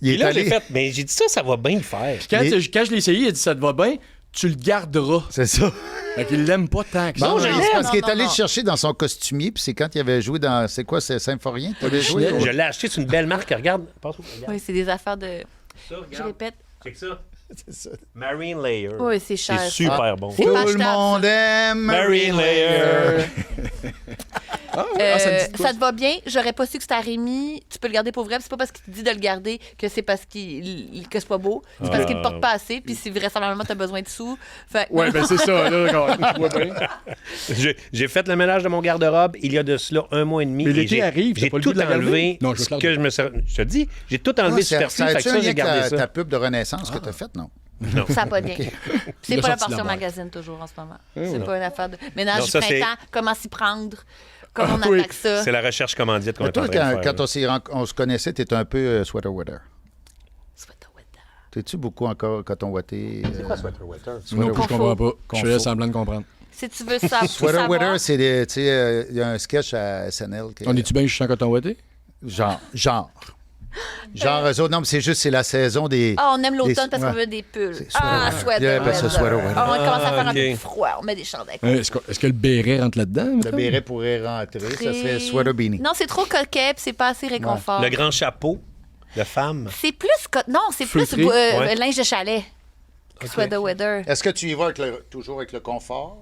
Il Et est là, j'ai allé. fait, mais j'ai dit ça va bien le faire. Quand, Mais- quand je l'ai essayé, il a dit ça te va bien, tu le garderas. C'est ça. Fait qu'il l'aime pas tant que ça. Non, je c'est l'aime. parce qu'il est Non, allé non. le chercher dans son costumier, puis c'est quand il avait joué dans. C'est quoi, c'est Symphorien? Tu avais joué? Je l'ai acheté, c'est une belle marque. Regarde. Passe-moi, regarde. Oui, c'est des affaires de. Ça, Je regarde. répète. Check ça. C'est ça. Marine Layer. Oui, c'est cher. C'est super Ah. bon. C'est Tout pas le achetable, monde aime Marine Layer. ça me dit quoi? Ça te va bien? J'aurais pas su que c'était à Rémi. Tu peux le garder pour vrai. puis C'est pas parce qu'il te dit de le garder que c'est parce que c'est pas beau. C'est parce qu'il te porte pas assez. Puis si vraisemblablement t'as besoin de sous. Fait... Ouais, ben c'est ça, là, regarde. Ouais, ben. J'ai fait le ménage de mon garde-robe il y a de cela 1 mois et demi. Mais et l'été arrive, t'as J'ai pas le tout goût de la garder? enlevé. Non, je vais te ce la que je me suis- je te dis, j'ai tout enlevé Ouais, superflu. ça Fait a-tu que un ça, lien j'ai avec gardé ta ça. pub de Renaissance que t'as faite, non? Ça va pas bien. C'est Il a pas la sorti portion la boîte. magazine toujours en ce moment. ouais. C'est pas une affaire de ménage Non, du ça, c'est- printemps. Comment s'y prendre? Comment on oui. attaque ça? C'est la recherche commandite qu'on Mais est en toi, train de faire. quand on se connaissait, t'étais un peu sweater weather. Sweater weather. T'es-tu beaucoup encore coton watté? C'est quoi Sweater Weather? Non, plus, je comprends pas. Je Confo. fais semblant de comprendre. Si tu veux ça, Sweater savoir... weather, c'est des. Tu sais, il y a un sketch à SNL. On est-tu bien juste en coton ouaté? Genre. Genre, eux autres, non, mais c'est juste, c'est la saison des... Ah, on aime l'automne des- parce qu'on ouais. veut des pulls. C'est Ah, sweater Yeah, parce que weather. sweater weather. Ah, on commence à faire un ok. peu plus froid. On met des chandails. Est-ce que le béret rentre là-dedans? Le mettons? béret pourrait rentrer, ça serait sweater beanie. Non, c'est trop coquet, puis c'est pas assez réconfort. Le grand chapeau de femme. C'est plus... Non, c'est plus Feutré. Ouais. linge de chalet. Sweater weather. Est-ce que tu y vas avec toujours avec le confort?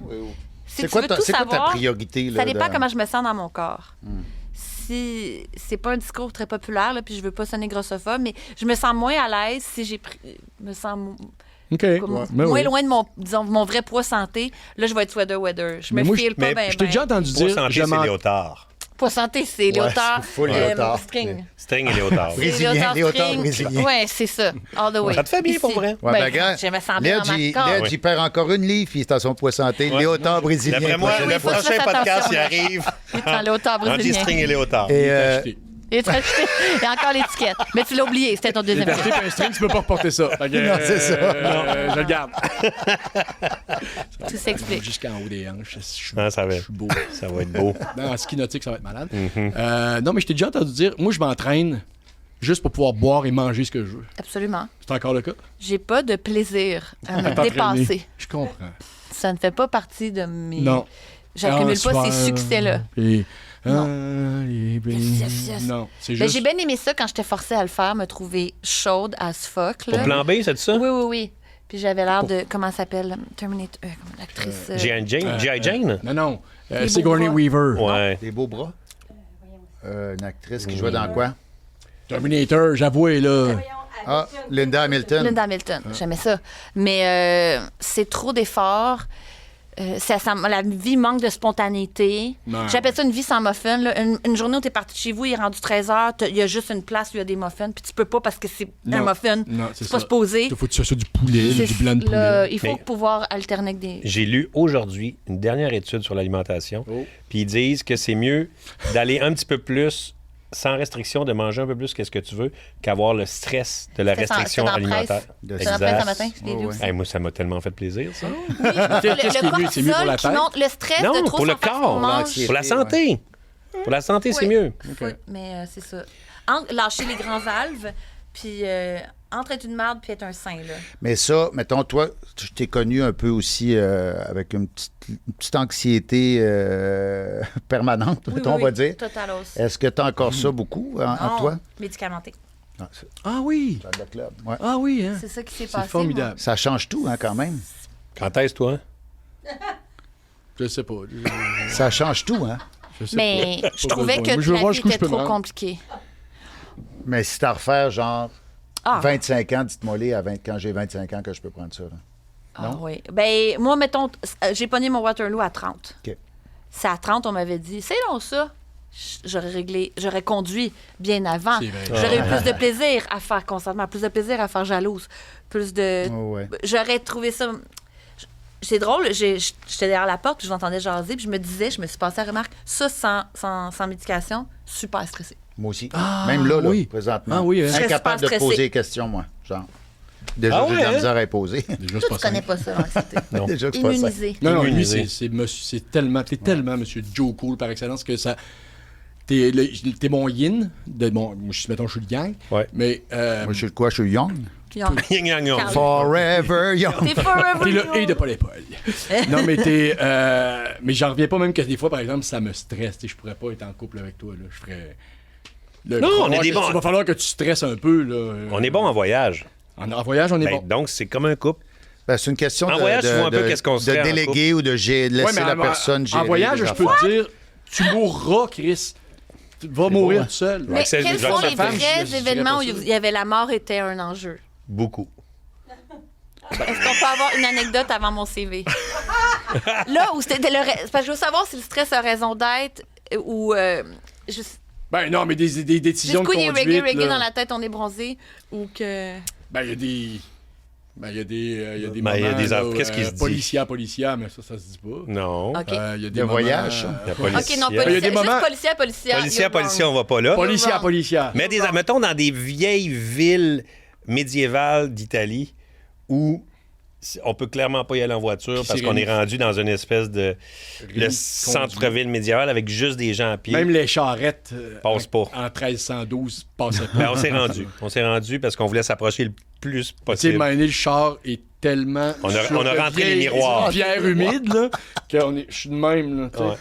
Si C'est tu quoi, veux ta, tout c'est quoi ta savoir, priorité? Là, Ça dépend de- comment je me sens dans mon corps. Si c'est pas un discours très populaire, là, puis je veux pas sonner grossophobe, mais je me sens moins à l'aise si j'ai pris... me sens OK. comme Ben moins oui. loin de mon vrai poids santé. Là, je vais être sweater weather. Je Mais me moi, file pas mais bien. Je t'ai déjà entendu Pour dire... santé, je c'est m'en- léotard. Poids santé, c'est léotard. full léotard. String. String et léotard. C'est Brésilien, léotard string. brésilien. Ouais, c'est ça. All the way. Ça te fait bien, Ici. pour vrai? Ouais, Ben, ben, gars, je me sens bien dans ma Ledge, corps. il perd encore une livre, puis c'est à son poids santé. Léotard brésilien. D'après moi, oui, le faut que je prochain fasse podcast, il attention. arrive. Il est en léotard brésilien. Anti-string et léotard. Et, Acheté. Il est acheté. Il y a encore l'étiquette. Mais tu l'as oublié. C'était ton J'ai deuxième acheté étiquette. puis un string, tu peux pas reporter ça. Fait que, Non, c'est ça. je le garde. Tout s'explique. Jusqu'en haut des hanches. Je suis Ah, ça va. je suis beau. Ça va être beau. Non, en ski nautique, ça va être malade. Non, mais je t'ai déjà entendu dire, moi, je m'entraîne juste pour pouvoir boire et manger ce que je veux. Absolument. C'est encore le cas? J'ai pas de plaisir à me T'entraîner. dépasser. Je comprends. Ça ne fait pas partie de mes... Non. J'accumule Ah, pas super. ces succès-là. Et... Non. Yes. Non, c'est Ben, juste... j'ai bien aimé ça quand j'étais forcée à le faire, me trouver chaude as fuck. Là. Pour plan B, c'est ça? Oui, oui, oui. Puis j'avais l'air de... Comment elle s'appelle? Terminator... comment l'actrice... G.I. Jane? G.I. Jane? Non. Les Sigourney beaux Weaver. Ouais. des beaux bras. Une actrice qui jouait dans quoi? Terminator, j'avoue, est là. Ah, Linda Hamilton. Linda Hamilton. J'aimais ça. Mais c'est trop d'efforts. La vie manque de spontanéité. Non. J'appelle ça une vie sans muffins. Là. Une journée où tu es parti de chez vous, il est rendu 13h, il y a juste une place où il y a des muffins, puis tu peux pas parce que c'est un muffin. Non, c'est pas supposé. Il faut que tu fasses du poulet, du blanc de poulet. Là, il faut Mais- pouvoir alterner avec des... J'ai lu aujourd'hui une dernière étude sur l'alimentation. Oh. Puis ils disent que c'est mieux d'aller un petit peu plus sans restriction, de manger un peu plus que ce que tu veux, qu'avoir le stress de la C'était restriction dans la alimentaire. De C'est dans la presse ce matin, je l'ai lu aussi. Hey, moi, ça m'a tellement fait plaisir, ça. Qu'est-ce qui est mieux? C'est mieux pour la qui tête? monte, le stress Non, de trop pour le s'en faire ce corps, qu'on mange. l'anxiété. Pour la santé. Pour la santé, c'est Oui. mieux. Oui, mais c'est ça. Lâcher les grands valves, puis entre être une marde puis être un saint, là. Mais ça, mettons, toi, je t'ai connu un peu aussi avec une petite anxiété permanente, Oui, mettons, oui, on va oui. dire. Totalos. Est-ce que tu as encore ça beaucoup en Non, toi? médicamenté. Non, c'est Ah oui! le club. Ouais. Ah oui, hein? C'est ça qui s'est C'est passé. formidable. Ça change tout, hein, quand même. Quand est-ce, toi? Je sais pas. Ça change tout, hein. Je sais Mais pas. je Pas trouvais besoin. que Moi, je veux la voir vie jusqu'où je était peux me trop rendre. compliquée. Mais si t'as à refaire, genre, Ah, 25 ans, dites-moi les quand j'ai 25 ans que je peux prendre ça. Là. ah non? oui. Ben, moi, mettons, j'ai pogné mon Waterloo à 30. OK. C'est à 30, on m'avait dit, c'est long ça. J'aurais conduit bien avant. C'est vrai. J'aurais eu plus de plaisir à faire consentement, plus de plaisir à faire jalouse, plus de... Oh, ouais. J'aurais trouvé ça... C'est drôle, j'étais derrière la porte, puis je l'entendais jaser, puis je me suis passé la remarque, ça, sans médication, super stressé. Moi aussi. Ah, Même là, oui. présentement. Ah oui, hein. Je serais Incapable de super te poser stressée. des questions, moi. Genre. Déjà, Ah j'ai de ouais, la hein? misère à y poser. Déjà, Toi, tu connais pas ça, l'anxiété. Déjà que c'est pas ça. Immunisé. Non, lui, Immunisé. c'est tellement... T'es tellement Monsieur Joe Cool par excellence que ça... T'es mon yin. Moi, mettons, je suis le yang. Ouais. Mais... Moi, je suis quoi? Je suis young. Yin yang yang. Carl. Forever young. T'es forever T'es le young. et de Paul et Paul. Non, mais t'es... mais j'en reviens pas même que des fois, par exemple, ça me stresse. Je pourrais pas être en couple avec toi. Là. Je ferais... Là, Non, il va on est falloir des que- bons. Il va falloir que tu stresses un peu. Là. On est bon en voyage. En voyage, on est Ben, bon. donc, c'est comme un couple. Ben, c'est une question En de, voyage, tu vois un peu de- qu'est-ce qu'on de serait en déléguer ou de laisser Ouais, mais la en- personne gérer. En voyage, les je peux affaires. te dire, tu mourras, Chris. Tu vas mourir tout seul. Mais Axel, quels je vais sont avec les ma femme, vrais je dirais événements pas où ça. il y avait la mort était un enjeu? Beaucoup. Est-ce qu'on peut avoir une anecdote avant mon CV? Là où c'était parce que je veux savoir si le stress a raison d'être ou juste Ben non, mais des décisions de jusqu'où il est conduite. reggae là. dans la tête, on est bronzé ou que... Ben, il y a des... Ben, il y a des Ben, il y a moments, des là, qu'est-ce qui se dit? Policier, mais ça se dit pas. Non. OK. Il y a des Le moments, voyage, ça. La OK, police. non, Il y a policier, des moments- juste policier. Policier, on va pas là. Policier. Mais mettons dans des vieilles villes médiévales d'Italie où on peut clairement pas y aller en voiture parce qu'on est rendu dans une espèce de le centre-ville médiéval avec juste des gens à pied. Même les charrettes passent pas. En 1312 passaient pas. Ben, on s'est rendu parce qu'on voulait s'approcher le plus Tu sais, possible. le char est tellement... On a rentré les miroirs. Pierre humide, là, je suis de même, là, tu sais. Ouais.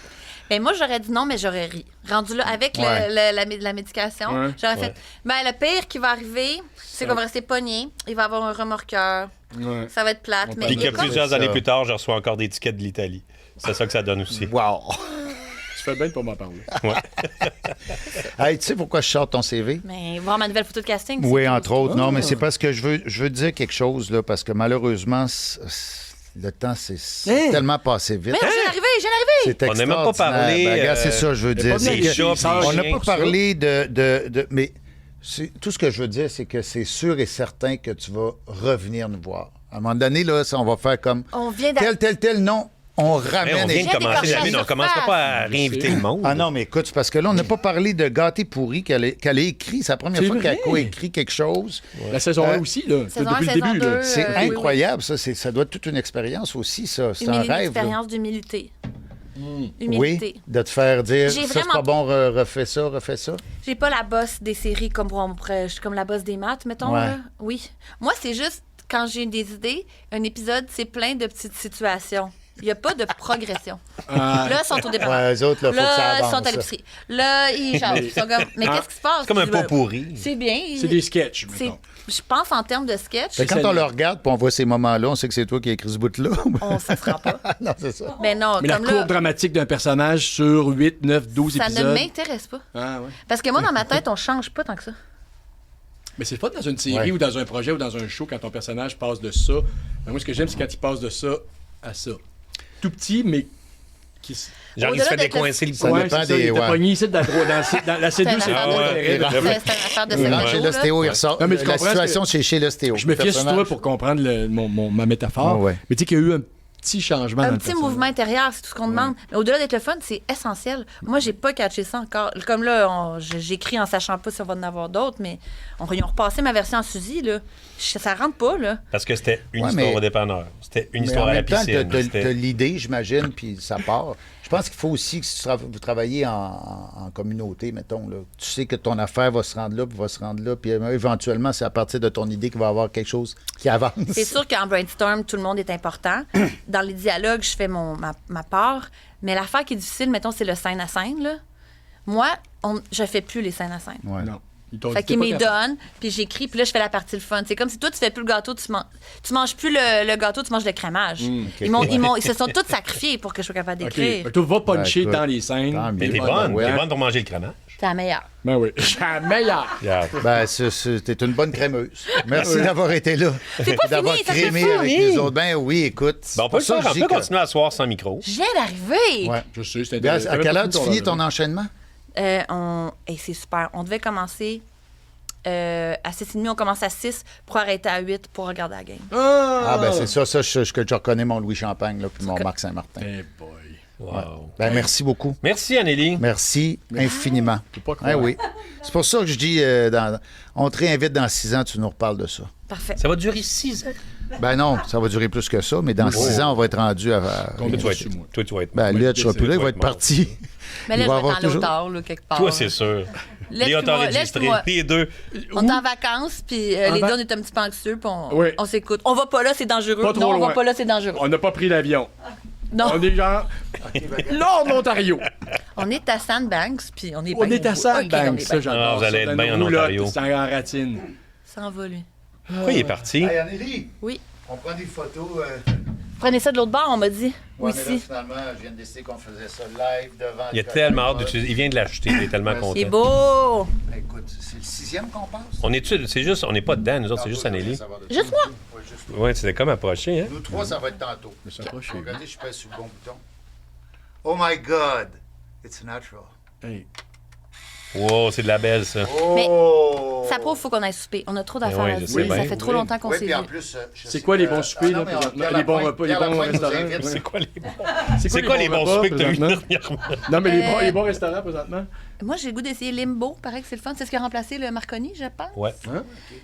Ben moi, j'aurais dit non, mais j'aurais ri. Rendu là, avec la médication, j'aurais fait, ben le pire qui va arriver, c'est qu'on va rester pogné. Il va avoir un remorqueur. Ouais. Ça va être plate. Mais Puis que plusieurs années plus tard, je reçois encore des tickets de l'Italie. C'est ça que ça donne aussi. Wow! Tu fais bien de pas m'en parler. Hey, tu sais pourquoi je sors ton CV? Mais voir ma nouvelle photo de casting. Oui, entre autres. Non, mais c'est parce que je veux dire quelque chose, là, parce que malheureusement, le temps, c'est tellement passé vite. Mais j'ai arrivé! C'est On n'a même pas parlé. Ben, regarde, c'est ça, je veux dire. des chats, On n'a des pas chiens, parlé mais tout ce que je veux dire, c'est que c'est sûr et certain que tu vas revenir nous voir. À un moment donné, là, ça, on va faire comme On vient tel, non. On ramène... On vient de commencer, David, on ne commencera pas à réinviter le monde. Ah non, mais écoute, c'est parce que là, on n'a pas parlé de Gâté pourri qu'elle a écrit. C'est la première fois qu'elle a coécrit quelque chose. La saison 1 aussi, là. Saison Depuis 1, le début, saison là. 2, C'est oui, incroyable, ça. Ça doit être toute une expérience aussi, ça. C'est un Une rêve. expérience d'humilité. Oui, Humilité. de te faire dire, J'ai ça, c'est vraiment- pas bon, refais ça. J'ai pas la bosse des séries comme je suis comme la bosse des maths, mettons. Ouais. Là. Oui. Moi, c'est juste, quand j'ai des idées, un épisode, c'est plein de petites situations. Il n'y a pas de progression. Là, ils sont au départ. Ouais, eux autres, là, faut que ça Là, ils avance. sont à l'épicerie. Là, ils chantent. Ils sont comme, mais qu'est-ce qui se passe? C'est comme un Puis, pot ben, pourri. C'est bien. C'est des sketchs, C'est- mettons. Je pense en termes de sketch, Fait que quand on le regarde puis on voit ces moments-là, on sait que c'est toi qui as écrit ce bout-là. on s'en sera pas. non, c'est ça. Mais non, Mais la comme courbe là, dramatique d'un personnage sur 8, 9, 12 ça épisodes... ne m'intéresse pas. Ah, ouais. Parce que moi, dans ma tête, on change pas tant que ça. Mais c'est pas dans une série Ouais. ou dans un projet ou dans un show quand ton personnage passe de ça. Ben, moi, ce que j'aime, c'est quand il passe de ça à ça. Tout petit, mais qui s- Genre, il se Au-delà fait d'être décoincer le Ça cou. dépend c'est ça, des- il était ouais. pogné ici dans la C2, c'est C'est la un loi affaire de- C'est une affaire de Il rentre cette chez l'ostéo, il ressort. Non, mais tu La comprends situation, c'est chez l'ostéo. Je me fiais sur toi pour comprendre ma métaphore. Ah ouais. Mais tu sais qu'il y a eu un petit changement dans Un le petit personnage. mouvement intérieur, c'est tout ce qu'on demande. Mais au-delà d'être le fun, c'est essentiel. Moi, j'ai pas catché ça encore. Comme là, j'écris en sachant pas si on va en avoir d'autres, mais ils ont repassé ma version en Suzy, là. Ça rentre pas, là. Parce que c'était une Ouais, histoire mais- au dépanneur. C'était une Mais histoire en à la même temps, piscine. t'as C'était- l'idée, j'imagine, puis ça part. Je pense qu'il faut aussi que si vous travaillez en communauté, mettons, là, tu sais que ton affaire va se rendre là, puis va se rendre là, puis éventuellement, c'est à partir de ton idée qu'il va y avoir quelque chose qui avance. C'est sûr qu'en brainstorm, tout le monde est important. Dans les dialogues, je fais ma part. Mais l'affaire qui est difficile, mettons, c'est le scène à scène, là. Moi, je fais plus les scènes à scène. Ouais. Non. Ils t'ont Fait dit, t'es qu'ils pas me capable. donnent, puis j'écris, puis là, je fais la partie le fun. C'est comme si toi, tu fais plus le gâteau, tu manges plus le gâteau, tu manges le crémage. Ils se sont tous sacrifiés pour que je sois capable OK. d'écrire. Fait que toi, va puncher écoute, dans les scènes. tant mieux. Mais t'es Ouais, bonne. ouais. T'es bonne pour manger le crémage. C'est la meilleure. Ben oui. Je suis la meilleure. Ben, t'es une bonne crémeuse. Merci d'avoir été là. C'est pas D'avoir fini, ça fait crémé fou. avec nous autres. Ben oui, écoute. Ben, on peut le c'est pour faire. ça On que je peut dis que- continuer à soir sans micro. Je viens d'arriver. Ouais. Je sais, c'est Bien, intéressant. à quelle heure tu T'avais pas finis fini ton enchaînement? Et c'est super. On devait commencer à 6h30. On commence à 6 pour arrêter à 8 pour regarder la game. Ah, ben c'est ça que je reconnais mon Louis Champagne, là, puis mon Marc Saint-Martin. Eh boy. Wow. Ben, merci beaucoup. Merci, Anneli. Merci infiniment. Faut pas croire. Eh oui. C'est pour ça que je dis, on te réinvite dans 6 ans, tu nous reparles de ça. Parfait. Ça va durer 6 ans. Ben non, ça va durer plus que ça, mais dans 6 ans, on va être rendu à... Toi, tu vas être, toi, tu vas être Ben, mort. Léa, tu seras plus là, il va vas être être mort. parti. Mais là, Il je va vais avoir être en toujours- l'auteur, là, quelque part. Toi, c'est sûr. Léa t'a enregistré. Laisse-moi. Les deux. On est en vacances, puis les deux, on est un petit peu anxieux, puis Oui. on s'écoute. On va pas là, c'est dangereux. Pas trop Non, on loin. va pas là, c'est dangereux. On n'a pas pris l'avion. Non, On est genre... Nord de l'Ontario. on est à Sandbanks, puis on est On bien est à au bout. Sandbanks. OK, on est Ça, bien. j'adore. Ah, vous allez ça. être Dans bien une en roulotte, Ontario. C'est en ratine. Ça en va, lui. Pourquoi il est parti? Hey, Anneli, Oui. on prend des photos. Prenez ça de l'autre bord, on m'a dit. Ouais, Oui, mais là, si. finalement, je viens de décider qu'on faisait ça live devant... Il a le tellement hâte caméra. d'utiliser. Il vient de l'acheter. Il est tellement Il est content. Il est beau. Écoute, c'est le 6e qu'on passe? On est c'est juste, on n'est pas dedans, nous autres, c'est juste Anneli. Juste moi. Oui, juste toi. Ouais, c'était comme approché, hein? Nous trois, ça va être tantôt. Mais ça approche, Regardez, je pèse sur le bon bouton. Oh my God! It's natural. Hey. Wow, c'est de la belle, ça. Mais ça prouve qu'il faut qu'on aille souper. On a trop d'affaires Oui, à je dire. sais bien. Ça fait trop longtemps qu'on s'est vu. C'est quoi les bons soupers, là, présentement? Les bons repas, les bons restaurants? C'est quoi les bons? C'est quoi les bons soupers que t'as vu dernièrement? Non, mais les bons restaurants, présentement? Moi, j'ai le goût d'essayer Limbo. Paraît que c'est le fun. C'est ce qui a remplacé le Marconi, je pense. Ouais.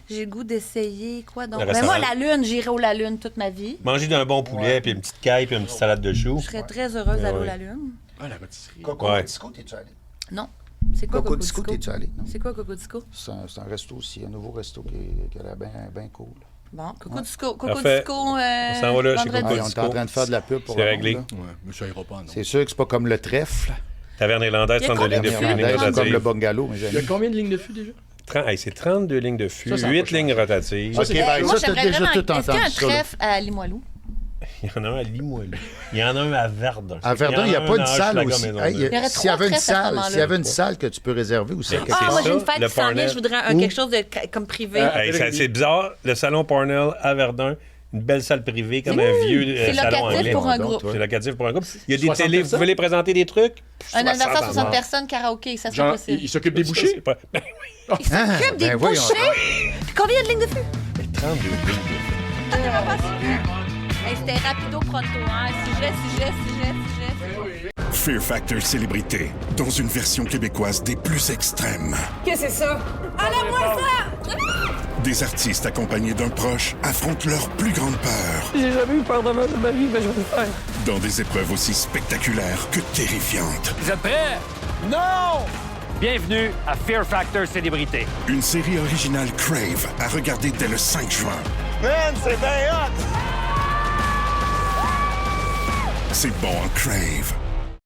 J'ai le goût d'essayer quoi donc? Le Ben moi, restaurant. la Lune, j'irai au La Lune toute ma vie. Manger d'un bon poulet, puis une petite caille, puis une petite salade de choux. Je serais très heureuse d'aller au La Lune. Ah, la pâtisserie. Coco Ouais. Disco, t'es-tu allé? Non. C'est quoi Coco Coco Disco, Disco? t'es-tu allé? Non. C'est quoi Coco Disco? C'est un resto aussi, un nouveau resto qui a l'air bien cool. Bon, Coco Disco. Coco Parfait. Disco. On s'en va là chez vendredi. Coco On est en train de faire de la pub pour C'est le réglé. monde, là. Ouais, mais ça ira pas, non. C'est sûr que c'est pas comme le trèfle. Taverne irlandaise, Il y a 32 lignes de combien fût, de lignes lignes? C'est comme le rotatives. bungalow, mais Il y a j'aime. combien de lignes de fût, déjà? Hey, c'est 32 lignes de fût, Ça a 8 pas lignes rotatives. Ok, ben, Moi, ça, t'as j'aimerais déjà vraiment... tout Est-ce qu'il y a entendu un ça, là. trèfle à Limoilou? Il y en a un à Limoilou. Il y en a un à Verdun. À Verdun, il n'y a pas une salle aussi. S'il Hey, aurait S'il y avait trois une trèfles à ce salle, moment-là. s'il y avait une salle que tu peux réserver aussi. C'est Ah, moi, ça, j'ai une fête le qui s'en vient. Parnell. Je voudrais quelque chose de comme privé. C'est bizarre, le salon Parnell à Verdun, une belle salle privée, comme un vieux C'est salon locatif anglais. pour un Donc, groupe. toi. C'est locatif pour un groupe. Il y a des 60 télés, vous personnes? pouvez les présenter des trucs? Un anniversaire 60 personnes. personnes, karaoké, ça serait Genre, possible. il s'occupe des bouchées? Ben oui, Il s'occupe des ben voyons. bouchées. Puis combien il y a de lignes de fût? 32 lignes de fût. Hey, c'était rapido pronto, hein? Sujet. Fear Factor Célébrité, dans une version québécoise des plus extrêmes. Qu'est-ce que c'est ça? Enlève-moi ça! Des artistes accompagnés d'un proche affrontent leur plus grande peur J'ai jamais eu peur de ma vie, mais je vais le faire. dans des épreuves aussi spectaculaires que terrifiantes. Vous êtes prêts? Non! Bienvenue à Fear Factor Célébrité. Une série originale Crave à regarder dès le 5 juin. Man, c'est bien hot! C'est bon en Crave.